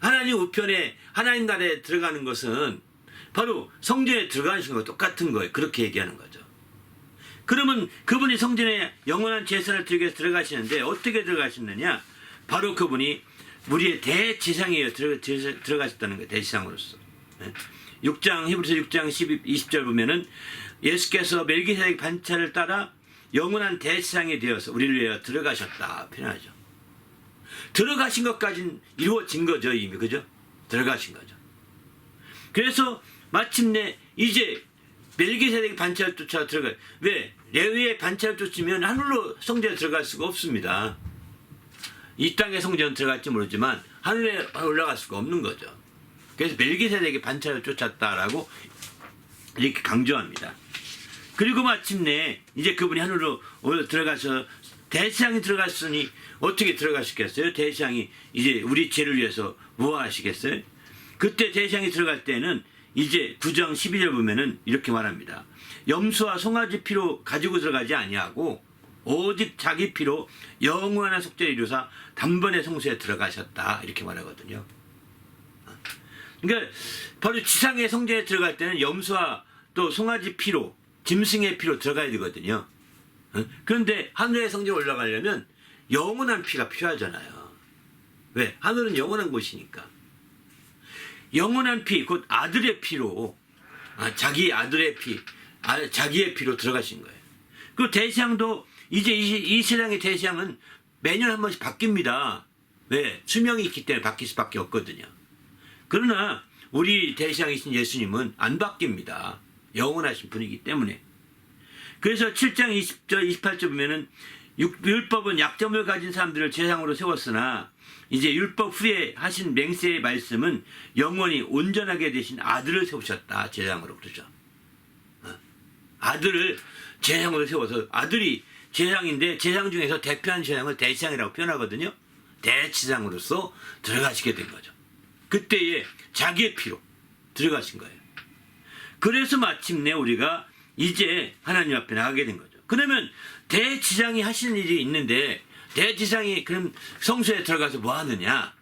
하나님 우편에 하나님 나라에 들어가는 것은 바로 성전에 들어가는 것과 똑같은 거예요. 그렇게 얘기하는 거죠. 그러면 그분이 성전에 영원한 제사를 드리기 위해서 들어가시는데 어떻게 들어가시느냐? 바로 그분이 우리의 대제사장이에요. 들어가셨다는 거예요. 대제사장으로서. 6장 히브리서 6장 20절 보면은 예수께서 멜기세덱 반차를 따라 영원한 대제사장이 되어서 우리를 위하여 들어가셨다 표현하죠. 들어가신 것까지는 이루어진 거죠. 이미 그죠? 들어가신 거죠. 그래서 마침내 이제 멜기세덱 반차를 쫓아 들어가. 왜? 레위의 반차를 쫓으면 하늘로 성전에 들어갈 수가 없습니다. 이 땅의 성전 들어갈지 모르지만 하늘에 올라갈 수가 없는 거죠. 그래서 멜기세덱의 반차를 쫓았다라고 이렇게 강조합니다. 그리고 마침내 이제 그분이 하늘로 들어가서 대제사장이 들어갔으니 어떻게 들어가시겠어요? 대제사장이 이제 우리 죄를 위해서 뭐 하시겠어요? 그때 대제사장이 들어갈 때는 이제 9장 12절 보면은 이렇게 말합니다. 염소와 송아지 피로 가지고 들어가지 아니하고 오직 자기 피로 영원한 속죄를 이루사 단번에 성소에 들어가셨다 이렇게 말하거든요. 그러니까 바로 지상의 성전에 들어갈 때는 염소와 또 송아지 피로 짐승의 피로 들어가야 되거든요. 그런데 하늘의 성전에 올라가려면 영원한 피가 필요하잖아요. 왜? 하늘은 영원한 곳이니까. 영원한 피, 곧 아들의 피로 자기 아들의 피, 자기의 피로 들어가신 거예요. 그 대제사장도 이제 이 세상의 대제사장은 매년 한 번씩 바뀝니다. 왜? 수명이 있기 때문에 바뀔 수밖에 없거든요. 그러나 우리 대제사장이신 예수님은 안 바뀝니다. 영원하신 분이기 때문에. 그래서 7장 20절 28절 보면은 율법은 약점을 가진 사람들을 제사장으로 세웠으나 이제 율법 후에 하신 맹세의 말씀은 영원히 온전하게 되신 아들을 세우셨다. 제사장으로 그러죠. 아들을 제사장으로 세워서 아들이 제사장인데 제사장 중에서 대표한 제사장을 대제사장이라고 표현하거든요. 대제사장으로서 들어가시게 된 거죠. 그때에 자기의 피로 들어가신 거예요. 그래서 마침내 우리가 이제 하나님 앞에 나가게 된 거죠. 그러면 대제사장이 하시는 일이 있는데 대제사장이 그럼 성소에 들어가서 뭐 하느냐?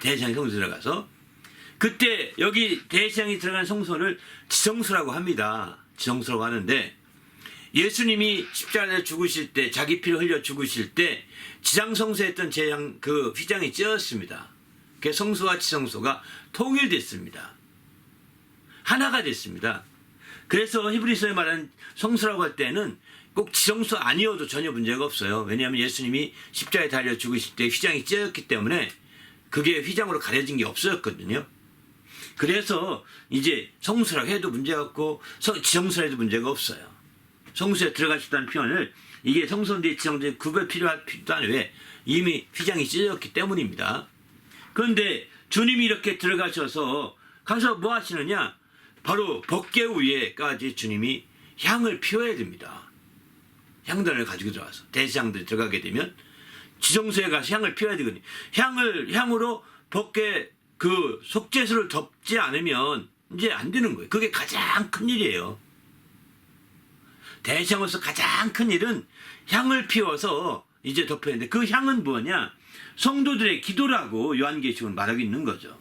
대제사장이 성소에 들어가서 그때 여기 대제사장이 들어간 성소를 지성소라고 합니다. 지성소라고 하는데 예수님이 십자가에 죽으실 때 자기 피를 흘려 죽으실 때 지상성소에 있던 제사장 그 휘장이 찢어졌습니다. 그 성소와 지성소가 통일됐습니다. 하나가 됐습니다. 그래서 히브리서에 말하는 성소라고 할 때는 꼭 지성소 아니어도 전혀 문제가 없어요. 왜냐하면 예수님이 십자가에 달려 죽으실 때 휘장이 찢어졌기 때문에 그게 휘장으로 가려진 게 없었거든요. 그래서 이제 성소라고 해도 문제가 없고 지성소라 해도 문제가 없어요. 성소에 들어가셨다는 표현을 이게 성소인데 지성소에 구별 필요도 안 왜 이미 휘장이 찢어졌기 때문입니다. 그런데 주님이 이렇게 들어가셔서 가서 뭐 하시느냐? 바로 법궤 위에까지 주님이 향을 피워야 됩니다. 향단을 가지고 들어와서 대제사장들이 들어가게 되면 지성소에 가서 향을 피워야 되거든요. 향으로 법궤 그 속죄소를 덮지 않으면 이제 안 되는 거예요. 그게 가장 큰 일이에요. 대제사장으로서 가장 큰 일은 향을 피워서 이제 덮어야 되는데 그 향은 뭐냐? 성도들의 기도라고 요한계시록은 말하고 있는 거죠.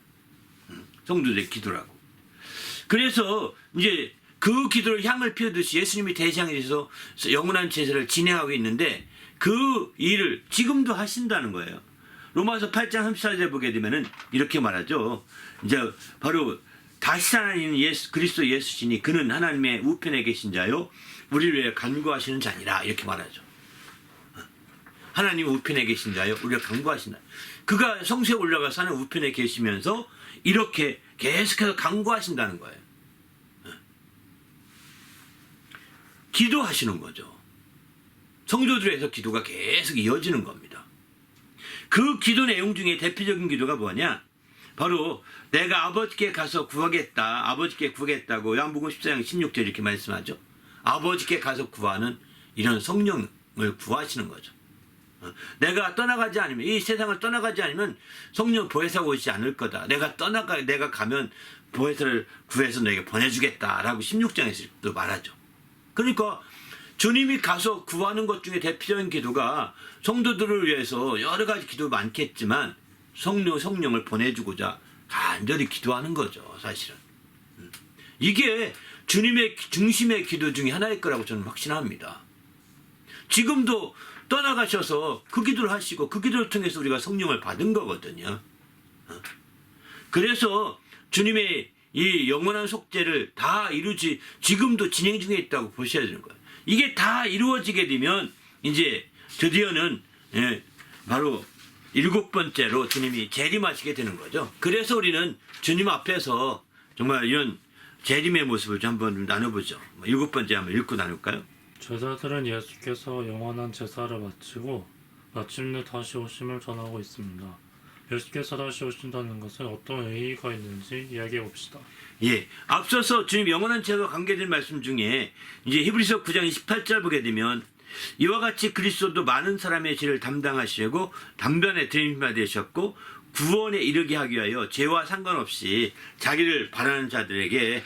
성도들의 기도라고. 그래서 이제 그 기도를 향을 피우듯이 예수님이 대제사장이 되셔서 영원한 제사를 진행하고 있는데 그 일을 지금도 하신다는 거예요. 로마서 8장 34절에 보게 되면은 이렇게 말하죠. 이제 바로 다시 살아있는 그리스도 예수시니 그는 하나님의 우편에 계신 자요 우리를 위해 간구하시는 자니라 이렇게 말하죠. 하나님 우편에 계신 자요 우리를 간구하신다. 그가 성소에 올라가서 하나님 우편에 계시면서 이렇게 계속해서 간구하신다는 거예요. 기도하시는 거죠. 성도들에서 기도가 계속 이어지는 겁니다. 그 기도 내용 중에 대표적인 기도가 뭐냐? 바로 내가 아버지께 가서 구하겠다. 아버지께 구하겠다고 요한복음 14장 16절 이렇게 말씀하죠. 아버지께 가서 구하는 이런 성령을 구하시는 거죠. 내가 떠나가지 않으면 이 세상을 떠나가지 않으면 성령 보혜사가 오지 않을 거다. 내가 가면 보혜사를 구해서 너에게 보내주겠다라고 16장에서 또 말하죠. 그러니까 주님이 가서 구하는 것 중에 대표적인 기도가 성도들을 위해서 여러 가지 기도 많겠지만 성령을 보내주고자 간절히 기도하는 거죠, 사실은. 이게 주님의 중심의 기도 중에 하나일 거라고 저는 확신합니다. 지금도 떠나가셔서 그 기도를 하시고 그 기도를 통해서 우리가 성령을 받은 거거든요. 그래서 주님의 이 영원한 속죄를 다 이루지 지금도 진행 중에 있다고 보셔야 되는 거예요. 이게 다 이루어지게 되면 이제 드디어는 바로 7번째로 주님이 재림하시게 되는 거죠. 그래서 우리는 주님 앞에서 정말 이런 재림의 모습을 좀 한번 나눠보죠. 7번째 한번 읽고 나눌까요? 제자들은 예수께서 영원한 제사를 마치고 마침내 다시 오심을 전하고 있습니다. 예수께서 다시 오신다는 것은 어떤 의의가 있는지 이야기해 봅시다. 예, 앞서서 주님 영원한 제사와 관계된 말씀 중에 이제 히브리서 9장 28절 보게 되면 이와 같이 그리스도도 많은 사람의 죄를 담당하시고 단변에 드림바 되셨고 구원에 이르게 하기 위하여 죄와 상관없이 자기를 바라는 자들에게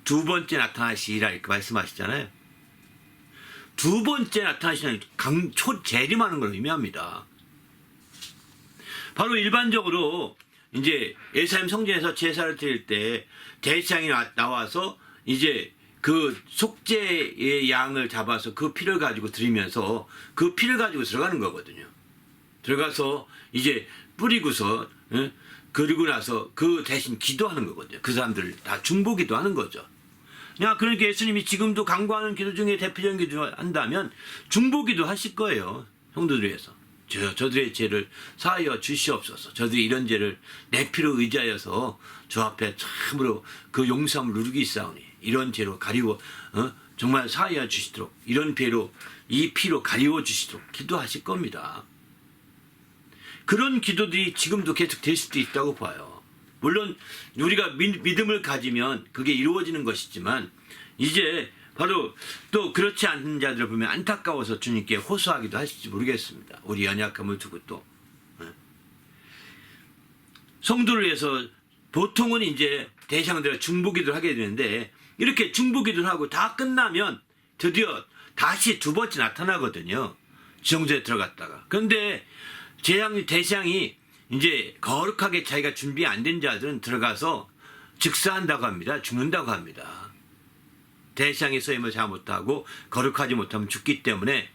두 번째 나타나시리라 이렇게 말씀하시잖아요. 두 번째 나타나시는 재림하는 걸 의미합니다. 바로 일반적으로 이제 예루살렘 성전에서 제사를 드릴 때 대제사장이 나와서 이제 그 속죄의 양을 잡아서 그 피를 가지고 드리면서 그 피를 가지고 들어가는 거거든요. 들어가서 이제 뿌리고서 그리고 나서 그 대신 기도하는 거거든요. 그 사람들 다 중보기도 하는 거죠. 그러니까 예수님이 지금도 강구하는 기도 중에 대표적인 기도를 한다면 중보기도 하실 거예요. 성도들 위해서. 저들의 죄를 사하여 주시옵소서. 저들이 이런 죄를 내 피로 의지하여서 주 앞에 참으로 그 용서함을 누리기 있사오니 이런 죄로 가리워 정말 사하여 주시도록 이런 죄로 이 피로 가리워 주시도록 기도하실 겁니다. 그런 기도들이 지금도 계속 될 수도 있다고 봐요. 물론 우리가 믿음을 가지면 그게 이루어지는 것이지만 이제 바로 또 그렇지 않은 자들을 보면 안타까워서 주님께 호소하기도 하실지 모르겠습니다. 우리 연약함을 두고 또 성도를 위해서 보통은 이제 대상들과 중보기도를 하게 되는데 이렇게 중보기도를 하고 다 끝나면 드디어 다시 두 번째 나타나거든요. 지성소에 들어갔다가. 그런데 대상이 이제 거룩하게 자기가 준비 안 된 자들은 들어가서 즉사한다고 합니다. 죽는다고 합니다. 대상의 소임을 잘못하고 거룩하지 못하면 죽기 때문에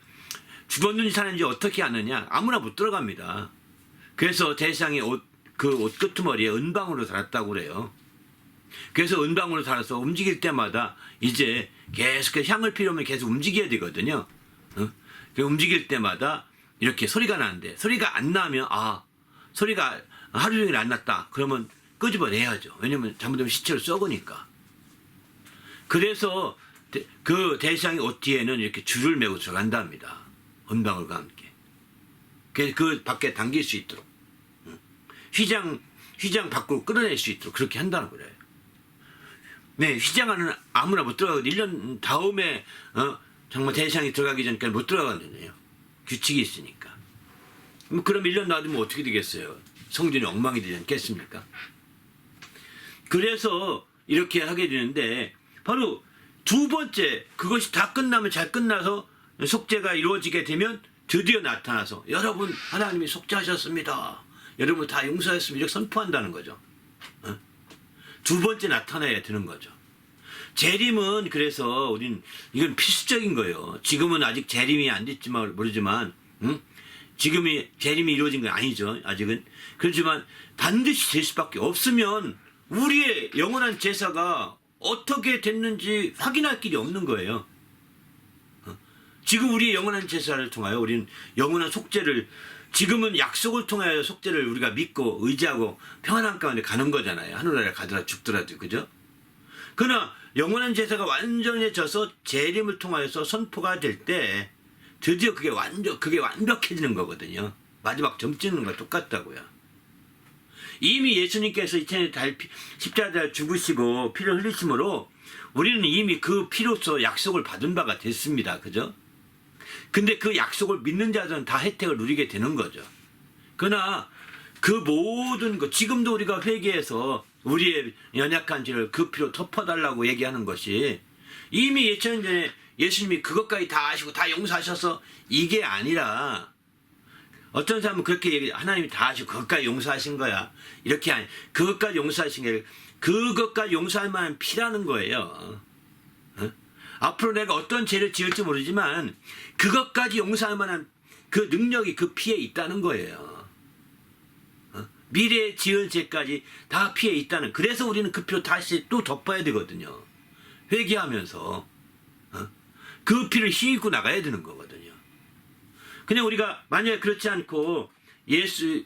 죽었는지 사는지 어떻게 아느냐? 아무나 못 들어갑니다. 그래서 대상의 옷 끄트머리에 은방으로 달았다고 그래요. 그래서 은방으로 달아서 움직일 때마다 이제 계속해서 향을 피우면 계속 움직여야 되거든요. 움직일 때마다 이렇게 소리가 나는데 소리가 안 나면 소리가 하루 종일 안 났다. 그러면 끄집어내야죠. 왜냐면 잘못하면 시체로 썩으니까. 그래서 그 대상의 옷 뒤에는 이렇게 줄을 메고 들어간답니다. 은방울과 함께. 그 밖에 당길 수 있도록. 휘장 밖으로 끌어낼 수 있도록 그렇게 한다는 거래요. 네, 휘장안은 아무나 못 들어가고 1년 다음에 정말 대상이 들어가기 전까지 못 들어가거든요. 규칙이 있으니까. 그럼 1년 놔두면 어떻게 되겠어요? 성전이 엉망이 되지 않겠습니까? 그래서 이렇게 하게 되는데 바로 두 번째 그것이 다 끝나면 잘 끝나서 속죄가 이루어지게 되면 드디어 나타나서 여러분 하나님이 속죄하셨습니다. 여러분 다 용서했습니다. 이렇게 선포한다는 거죠. 두 번째 나타나야 되는 거죠. 재림은 그래서 우린 이건 필수적인 거예요. 지금은 아직 재림이 안 됐지만 모르지만 지금이 재림이 이루어진 건 아니죠. 아직은. 그렇지만 반드시 될 수밖에 없으면 우리의 영원한 제사가 어떻게 됐는지 확인할 길이 없는 거예요. 지금 우리의 영원한 제사를 통하여 우리는 영원한 속죄를 지금은 약속을 통하여 속죄를 우리가 믿고 의지하고 평안한 가운데 가는 거잖아요. 하늘나라에 가더라 죽더라도 그죠? 그러나 영원한 제사가 완전해져서 재림을 통하여서 선포가 될 때 드디어 그게 완벽해지는 거거든요. 마지막 점 찍는 거 똑같다고요. 이미 예수님께서 2000년 십자가에 죽으시고 피를 흘리심으로 우리는 이미 그 피로서 약속을 받은 바가 됐습니다. 그죠? 근데 그 약속을 믿는 자들은 다 혜택을 누리게 되는 거죠. 그러나 그 모든 것, 지금도 우리가 회개해서 우리의 연약한 죄를 그 피로 덮어달라고 얘기하는 것이 이미 2000년 전에 예수님이 그것까지 다 아시고 다 용서하셔서 이게 아니라 어떤 사람은 그렇게 얘기해. 하나님이 다 아시고 그것까지 용서하신 거야. 이렇게 아니. 그것까지 용서하신 게 아니라 그것까지 용서할 만한 피라는 거예요. 어? 앞으로 내가 어떤 죄를 지을지 모르지만 그것까지 용서할 만한 그 능력이 그 피에 있다는 거예요. 어? 미래에 지을 죄까지 다 피에 있다는. 그래서 우리는 그 피로 다시 또 덮어야 되거든요. 회개하면서 그 피를 힘입고 나가야 되는 거거든요. 그냥 우리가 만약에 그렇지 않고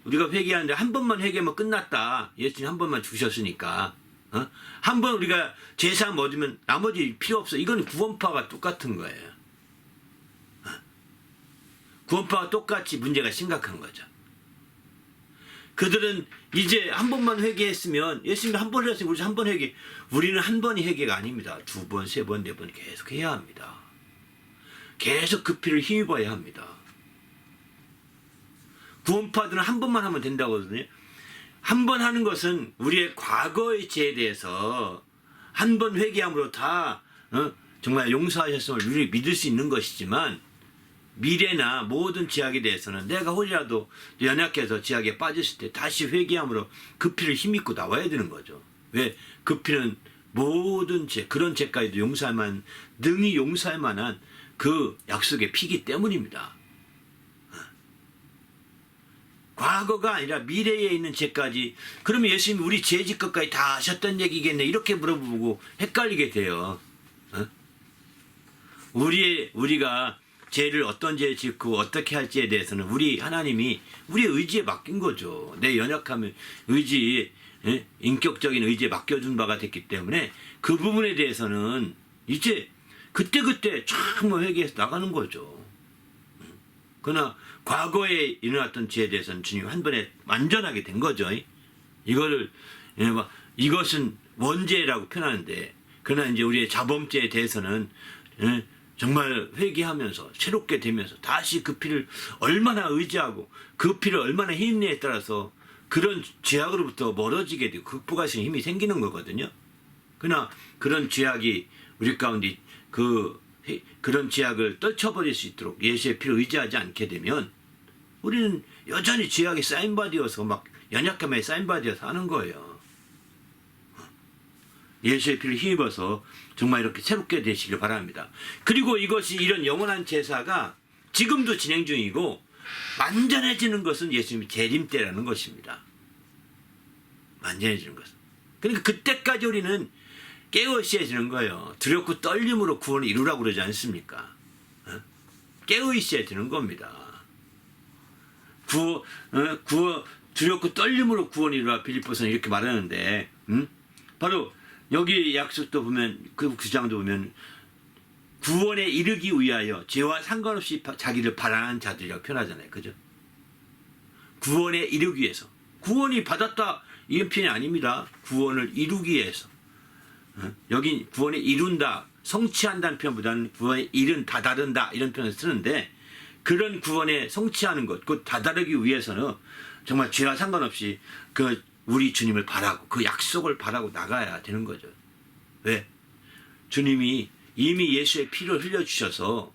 우리가 회개하는데 한 번만 회개하면 끝났다. 예수님 한 번만 주셨으니까. 한 번 우리가 죄사함 얻으면 나머지 필요 없어. 이건 구원파가 똑같은 거예요. 구원파와 똑같이 문제가 심각한 거죠. 그들은 이제 한 번만 회개했으면 예수님이 한 번 했으면 우리 한 번 회개. 우리는 한 번이 회개가 아닙니다. 두 번, 세 번, 네 번 계속 해야 합니다. 계속 그 피를 힘입어야 합니다. 구원파들은 한 번만 하면 된다고 하거든요. 한 번 하는 것은 우리의 과거의 죄에 대해서 한 번 회개함으로 다 정말 용서하셨음을 우리 믿을 수 있는 것이지만 미래나 모든 죄악에 대해서는 내가 혹이라도 연약해서 죄악에 빠졌을 때 다시 회개함으로 그 피를 힘입고 나와야 되는 거죠. 왜? 그 피는 모든 죄, 그런 죄까지도 용서할 만한, 능히 용서할 만한 그 약속의 피기 때문입니다. 과거가 아니라 미래에 있는 죄까지. 그러면 예수님이 우리 죄짓 것까지 다 하셨던 얘기겠네. 이렇게 물어보고 헷갈리게 돼요. 우리가 죄를 어떤 죄 짓고 어떻게 할지에 대해서는 우리 하나님이 우리의 의지에 맡긴 거죠. 내 연약함을 의지, 인격적인 의지에 맡겨준 바가 됐기 때문에 그 부분에 대해서는 이제 그때그때 참 회개해서 나가는 거죠. 그러나 과거에 일어났던 죄에 대해서는 주님 한 번에 완전하게 된 거죠. 이것은 원죄라고 표현하는데, 그러나 이제 우리의 자범죄에 대해서는 정말 회개하면서 새롭게 되면서 다시 그 피를 얼마나 의지하고 그 피를 얼마나 힘내에 따라서 그런 죄악으로부터 멀어지게 되고 극복할 수 있는 힘이 생기는 거거든요. 그러나 그런 죄악이 우리 가운데 그런 죄악을 떨쳐버릴 수 있도록 예수의 피를 의지하지 않게 되면 우리는 여전히 죄악에 쌓인바디여서 막 연약함에 쌓인바디여서 하는 거예요. 예수의 피를 힘입어서 정말 이렇게 새롭게 되시길 바랍니다. 그리고 이런 영원한 제사가 지금도 진행 중이고 완전해지는 것은 예수님의 재림 때라는 것입니다. 완전해지는 것은. 그러니까 그때까지 우리는 깨어 있어야지는 거예요. 두렵고 떨림으로 구원을 이루라고 그러지 않습니까? 깨어 있어야 되는 겁니다. 두렵고 떨림으로 구원을 이루라 빌립보서는 이렇게 말하는데, 바로 여기 약속도 보면 그 구장도 보면 구원에 이르기 위하여 죄와 상관없이 자기를 바라는 자들이라고 표현하잖아요. 그죠? 구원에 이르기 위해서. 구원이 받았다 이런 표현이 아닙니다. 구원을 이루기 위해서. 여기 구원에 이룬다, 성취한다는 표현보다는 구원에 다다른다 이런 표현을 쓰는데, 그런 구원에 성취하는 것, 그 다다르기 위해서는 정말 죄와 상관없이 우리 주님을 바라고 그 약속을 바라고 나가야 되는 거죠. 왜? 주님이 이미 예수의 피를 흘려주셔서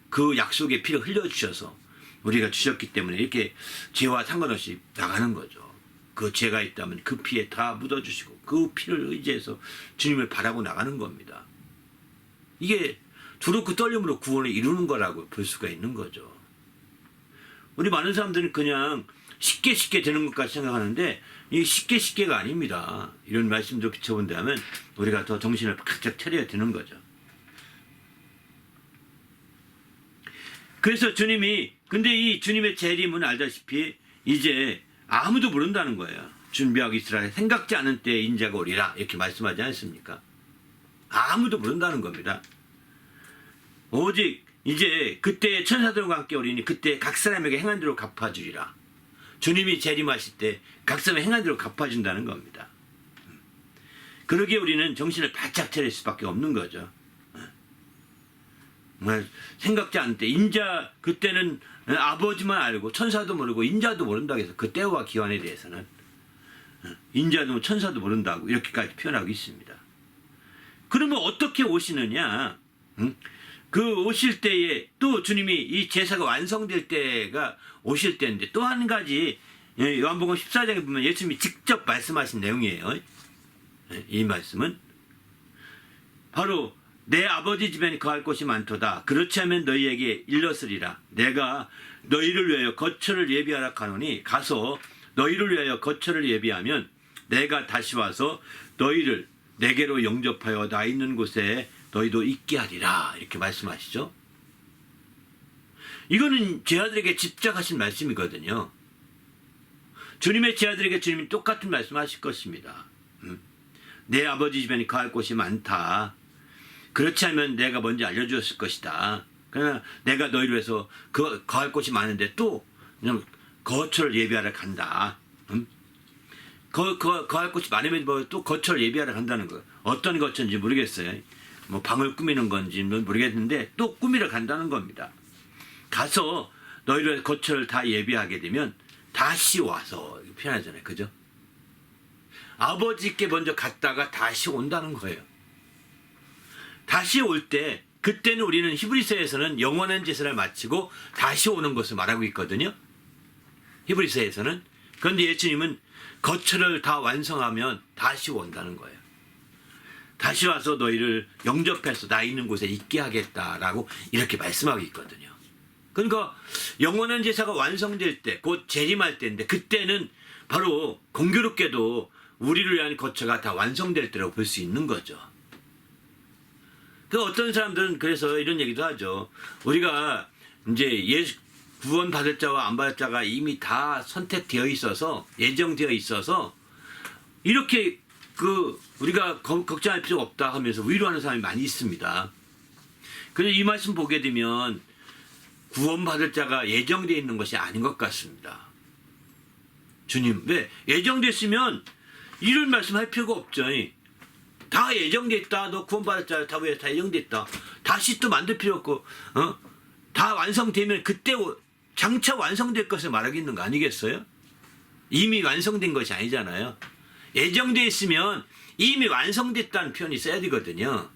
그 약속의 피를 흘려주셔서 우리가 주셨기 때문에 이렇게 죄와 상관없이 나가는 거죠. 그 죄가 있다면 그 피에 다 묻어주시고 그 피를 의지해서 주님을 바라고 나가는 겁니다. 이게 두렵고 떨림으로 구원을 이루는 거라고 볼 수가 있는 거죠. 우리 많은 사람들은 그냥 쉽게 되는 것까지 생각하는데 이 쉽게가 아닙니다. 이런 말씀도 비춰본다면 우리가 더 정신을 바짝 차려야 되는 거죠. 그래서 근데 이 주님의 재림은 알다시피 이제 아무도 모른다는 거예요. 준비하고 있으라 생각지 않은 때에 인자가 오리라 이렇게 말씀하지 않습니까? 아무도 모른다는 겁니다. 오직 이제 그때 천사들과 함께 오리니 그때 각 사람에게 행한 대로 갚아주리라. 주님이 재림하실 때 각 사람의 행한 대로 갚아준다는 겁니다. 그러기에 우리는 정신을 바짝 차릴 수밖에 없는 거죠. 정말 생각지 않은 때 그때는 아버지만 알고 천사도 모르고 인자도 모른다고 해서 그 때와 기한에 대해서는 인자도 천사도 모른다고 이렇게까지 표현하고 있습니다. 그러면 어떻게 오시느냐? 그 오실 때에 또 주님이 이 제사가 완성될 때가 오실 때인데 또 한 가지 요한복음 14장에 보면 예수님이 직접 말씀하신 내용이에요. 이 말씀은 바로 내 아버지 집에는 거할 곳이 많도다. 그렇지 않으면 너희에게 일렀으리라. 내가 너희를 위하여 거처를 예비하라 하노니 가서 너희를 위하여 거처를 예비하면 내가 다시 와서 너희를 내게로 영접하여 나 있는 곳에 너희도 있게 하리라. 이렇게 말씀하시죠. 이거는 제 아들에게 직접 하신 말씀이거든요. 주님의 제 아들에게 주님이 똑같은 말씀하실 것입니다. 내 아버지 집에는 거할 곳이 많다. 그렇지 않으면 내가 먼저 알려주었을 것이다. 그러나 내가 너희를 위해서 거할 곳이 많은데 또 그냥 거처를 예비하러 간다. 거할 곳이 많으면 또 거처를 예비하러 간다는 거예요. 어떤 거처인지 모르겠어요. 뭐 방을 꾸미는 건지는 모르겠는데 또 꾸미러 간다는 겁니다. 가서 너희를 거처를 다 예비하게 되면 다시 와서 표현하잖아요. 그죠? 아버지께 먼저 갔다가 다시 온다는 거예요. 다시 올 때 그때는 우리는 히브리서에서는 영원한 제사를 마치고 다시 오는 것을 말하고 있거든요. 히브리서에서는. 그런데 예수님은 거처를 다 완성하면 다시 온다는 거예요. 다시 와서 너희를 영접해서 나 있는 곳에 있게 하겠다라고 이렇게 말씀하고 있거든요. 그러니까 영원한 제사가 완성될 때, 곧 재림할 때인데 그때는 바로 공교롭게도 우리를 위한 거처가 다 완성될 때라고 볼 수 있는 거죠. 그 어떤 사람들은 그래서 이런 얘기도 하죠. 우리가 이제 예수 구원 받을 자와 안 받을 자가 이미 다 선택되어 있어서 예정되어 있어서 이렇게 우리가 걱정할 필요가 없다 하면서 위로하는 사람이 많이 있습니다. 그런데 이 말씀 보게 되면 구원 받을 자가 예정되어 있는 것이 아닌 것 같습니다. 주님, 왜 예정됐으면 이런 말씀할 필요가 없죠. 다 예정됐다. 너 구원받을 자 다 예정됐다. 다시 또 만들 필요 없고, 다 완성되면 그때 장차 완성될 것을 말하고 있는 거 아니겠어요? 이미 완성된 것이 아니잖아요. 예정되어 있으면 이미 완성됐다는 표현이 써야 되거든요.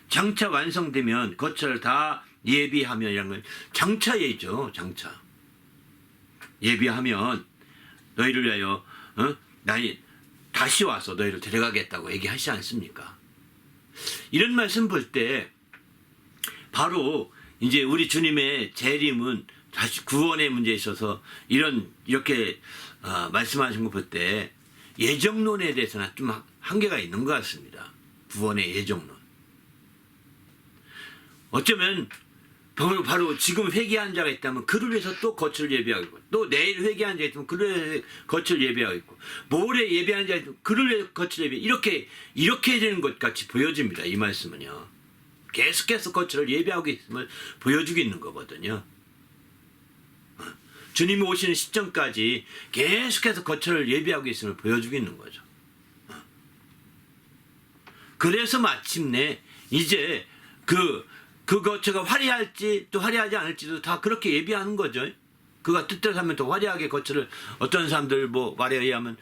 장차 완성되면 거처를 다 예비하면 이런 건 장차 예죠. 장차 예비하면 너희를 위하여 다시 와서 너희를 데려가겠다고 얘기하시지 않습니까? 이런 말씀 볼 때 바로 이제 우리 주님의 재림은 다시 구원의 문제에 있어서 이렇게 말씀하신 거 볼 때 예정론에 대해서는 좀 한계가 있는 것 같습니다. 구원의 예정론. 어쩌면 바로 지금 회개한 자가 있다면 그를 위해서 또 거처를 예비하고 있고, 또 내일 회개한 자가 있다면 그를 위해서 거처를 예비하고 있고, 모레 예배한 자가 있다면 그를 위해서 거처를 이렇게 되는 것 같이 보여집니다. 이 말씀은요. 계속해서 거처를 예비하고 있음을 보여주고 있는 거거든요. 주님이 오시는 시점까지 계속해서 거처를 예비하고 있음을 보여주고 있는 거죠. 그래서 마침내 이제 그 거처가 화려할지 또 화려하지 않을지도 다 그렇게 예비하는 거죠. 그가 뜻대로 하면 더 화려하게 거처를, 어떤 사람들 말에 의하면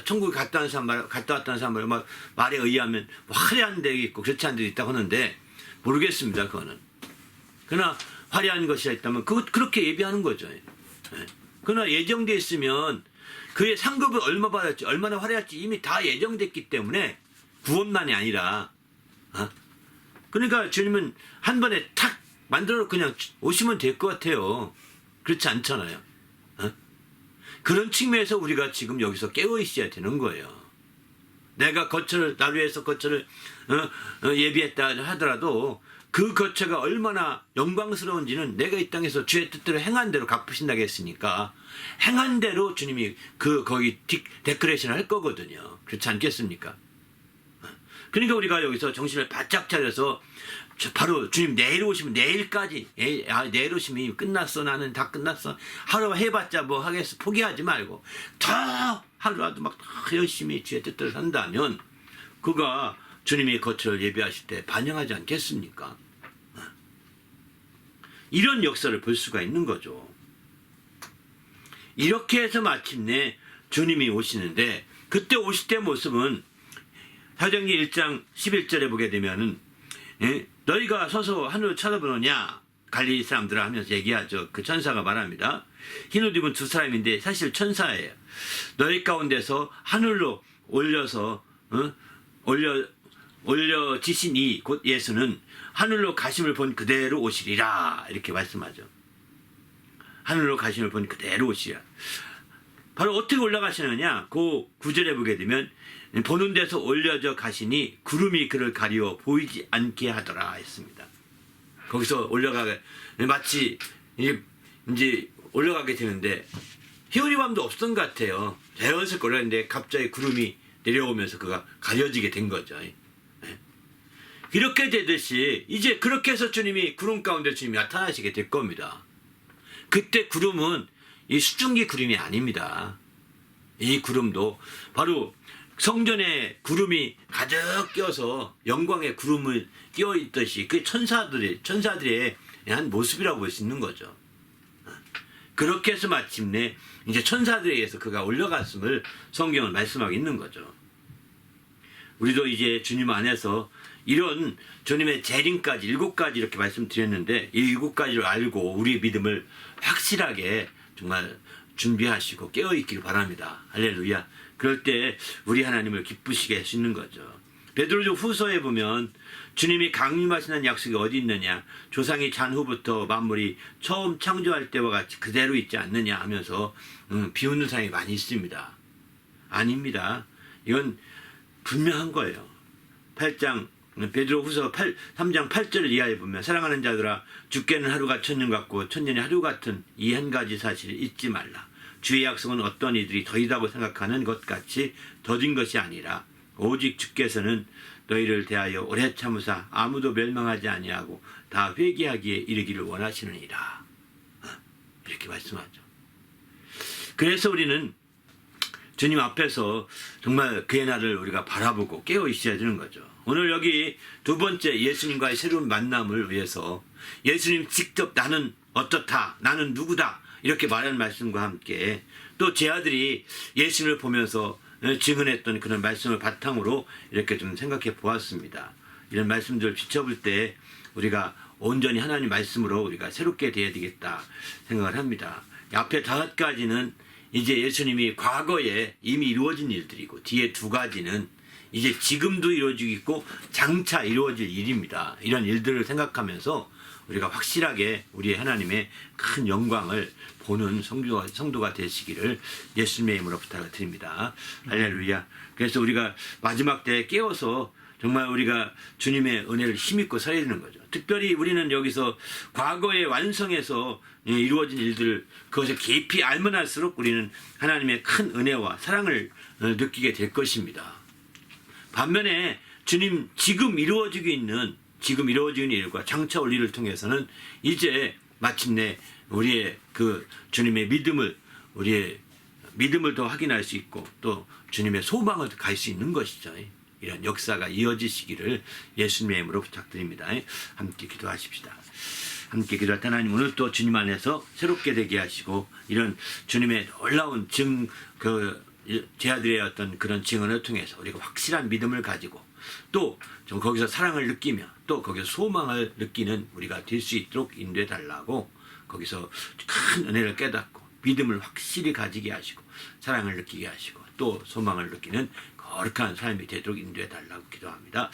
천국에 갔다 왔다는 사람 말에 의하면 화려한 데 있고 그렇지 않은 데 있다고 하는데 모르겠습니다. 그거는. 그러나 화려한 것이 있다면 그렇게 예비하는 거죠. 그러나 예정되어 있으면 그의 상급을 얼마 받을지 얼마나 화려할지 이미 다 예정됐기 때문에 구원만이 아니라 그러니까 주님은 한 번에 탁 만들어 그냥 오시면 될 것 같아요. 그렇지 않잖아요. 그런 측면에서 우리가 지금 여기서 깨어 있어야 되는 거예요. 내가 나를 위해서 거처를 예비했다 하더라도 그 거처가 얼마나 영광스러운지는 내가 이 땅에서 주의 뜻대로 행한 대로 갚으신다고 했으니까 행한 대로 주님이 거기 데코레이션을 할 거거든요. 그렇지 않겠습니까? 그러니까 우리가 여기서 정신을 바짝 차려서 바로 주님 내일 오시면 내일까지 내일 오시면 끝났어. 나는 다 끝났어. 하루 해봤자 뭐 하겠어. 포기하지 말고 더 하루라도 막 열심히 주의 뜻대로 산다면 그가 주님의 거처를 예비하실 때 반영하지 않겠습니까? 이런 역사를 볼 수가 있는 거죠. 이렇게 해서 마침내 주님이 오시는데 그때 오실 때 모습은 사도행전 1장 11절에 보게 되면은 예? 너희가 서서 하늘을 쳐다보느냐? 갈릴리 사람들아 하면서 얘기하죠. 그 천사가 말합니다. 흰 옷 입은 두 사람인데 사실 천사예요. 너희 가운데서 하늘로 올려서 올려지신 이 곧 예수는 하늘로 가심을 본 그대로 오시리라 이렇게 말씀하죠. 하늘로 가심을 본 그대로 오시리라. 바로 어떻게 올라가시느냐? 그 9절에 보게 되면 보는 데서 올려져 가시니 구름이 그를 가리워 보이지 않게 하더라 했습니다. 거기서 올라가게 마치 이제 올라가게 되는데 희오리밤도 없던 것 같아요. 자연스럽게 올라갔는데 갑자기 구름이 내려오면서 그가 가려지게 된 거죠. 이렇게 되듯이 이제 그렇게 해서 주님이 구름 가운데 주님이 나타나시게 될 겁니다. 그때 구름은 이 수증기 구름이 아닙니다. 이 구름도 바로 성전에 구름이 가득 껴서 영광의 구름을 끼어 있듯이 그 천사들의 한 모습이라고 볼 수 있는 거죠. 그렇게 해서 마침내 이제 천사들에 의해서 그가 올라갔음을 성경은 말씀하고 있는 거죠. 우리도 이제 주님 안에서 이런 주님의 재림까지 7가지 이렇게 말씀드렸는데 이 7가지를 알고 우리의 믿음을 확실하게 정말 준비하시고 깨어있기를 바랍니다. 할렐루야. 그럴 때 우리 하나님을 기쁘시게 할 수 있는 거죠. 베드로전 후서에 보면 주님이 강림하시는 약속이 어디 있느냐, 조상이 잔 후부터 만물이 처음 창조할 때와 같이 그대로 있지 않느냐 하면서 비웃는 사람이 많이 있습니다. 아닙니다. 이건 분명한 거예요. 8장 베드로 후서 3장 8절 이하에 보면 사랑하는 자들아 주께는 하루가 천년 같고 천년이 하루 같은 이 한 가지 사실을 잊지 말라. 주의 약속은 어떤 이들이 더디다고 생각하는 것 같이 더딘 것이 아니라 오직 주께서는 너희를 대하여 오래 참으사 아무도 멸망하지 아니하고 다 회개하기에 이르기를 원하시느니라. 이렇게 말씀하죠. 그래서 우리는 주님 앞에서 정말 그의 날을 우리가 바라보고 깨어 있어야 되는 거죠. 오늘 여기 두 번째 예수님과의 새로운 만남을 위해서 예수님 직접 나는 어떻다, 나는 누구다 이렇게 말하는 말씀과 함께 또 제 아들이 예수님을 보면서 증언했던 그런 말씀을 바탕으로 이렇게 좀 생각해 보았습니다. 이런 말씀들을 비춰볼 때 우리가 온전히 하나님 말씀으로 우리가 새롭게 되어야 되겠다 생각을 합니다. 앞에 5가지는 이제 예수님이 과거에 이미 이루어진 일들이고 뒤에 2가지는 이제 지금도 이루어지고 있고 장차 이루어질 일입니다. 이런 일들을 생각하면서 우리가 확실하게 우리 하나님의 큰 영광을 보는 성도가 되시기를 예수님의 이름으로 부탁을 드립니다. 할렐루야. 그래서 우리가 마지막 때 깨워서 정말 우리가 주님의 은혜를 힘입고 서야 되는 거죠. 특별히 우리는 여기서 과거에 완성해서 이루어진 일들을 그것을 깊이 알면 할수록 우리는 하나님의 큰 은혜와 사랑을 느끼게 될 것입니다. 반면에 주님 지금 이루어지고 있는 일과 장차 올 일을 통해서는 이제 마침내 우리의 그 주님의 우리의 믿음을 더 확인할 수 있고 또 주님의 소망을 갈 수 있는 것이죠. 이런 역사가 이어지시기를 예수님의 이름으로 부탁드립니다. 함께 기도하십시다. 함께 기도할 때 하나님 오늘 또 주님 안에서 새롭게 되게 하시고 이런 주님의 놀라운 제 아들의 어떤 그런 증언을 통해서 우리가 확실한 믿음을 가지고 또 거기서 사랑을 느끼며 또 거기서 소망을 느끼는 우리가 될 수 있도록 인도해 달라고 거기서 큰 은혜를 깨닫고 믿음을 확실히 가지게 하시고 사랑을 느끼게 하시고 또 소망을 느끼는 거룩한 삶이 되도록 인도해 달라고 기도합니다.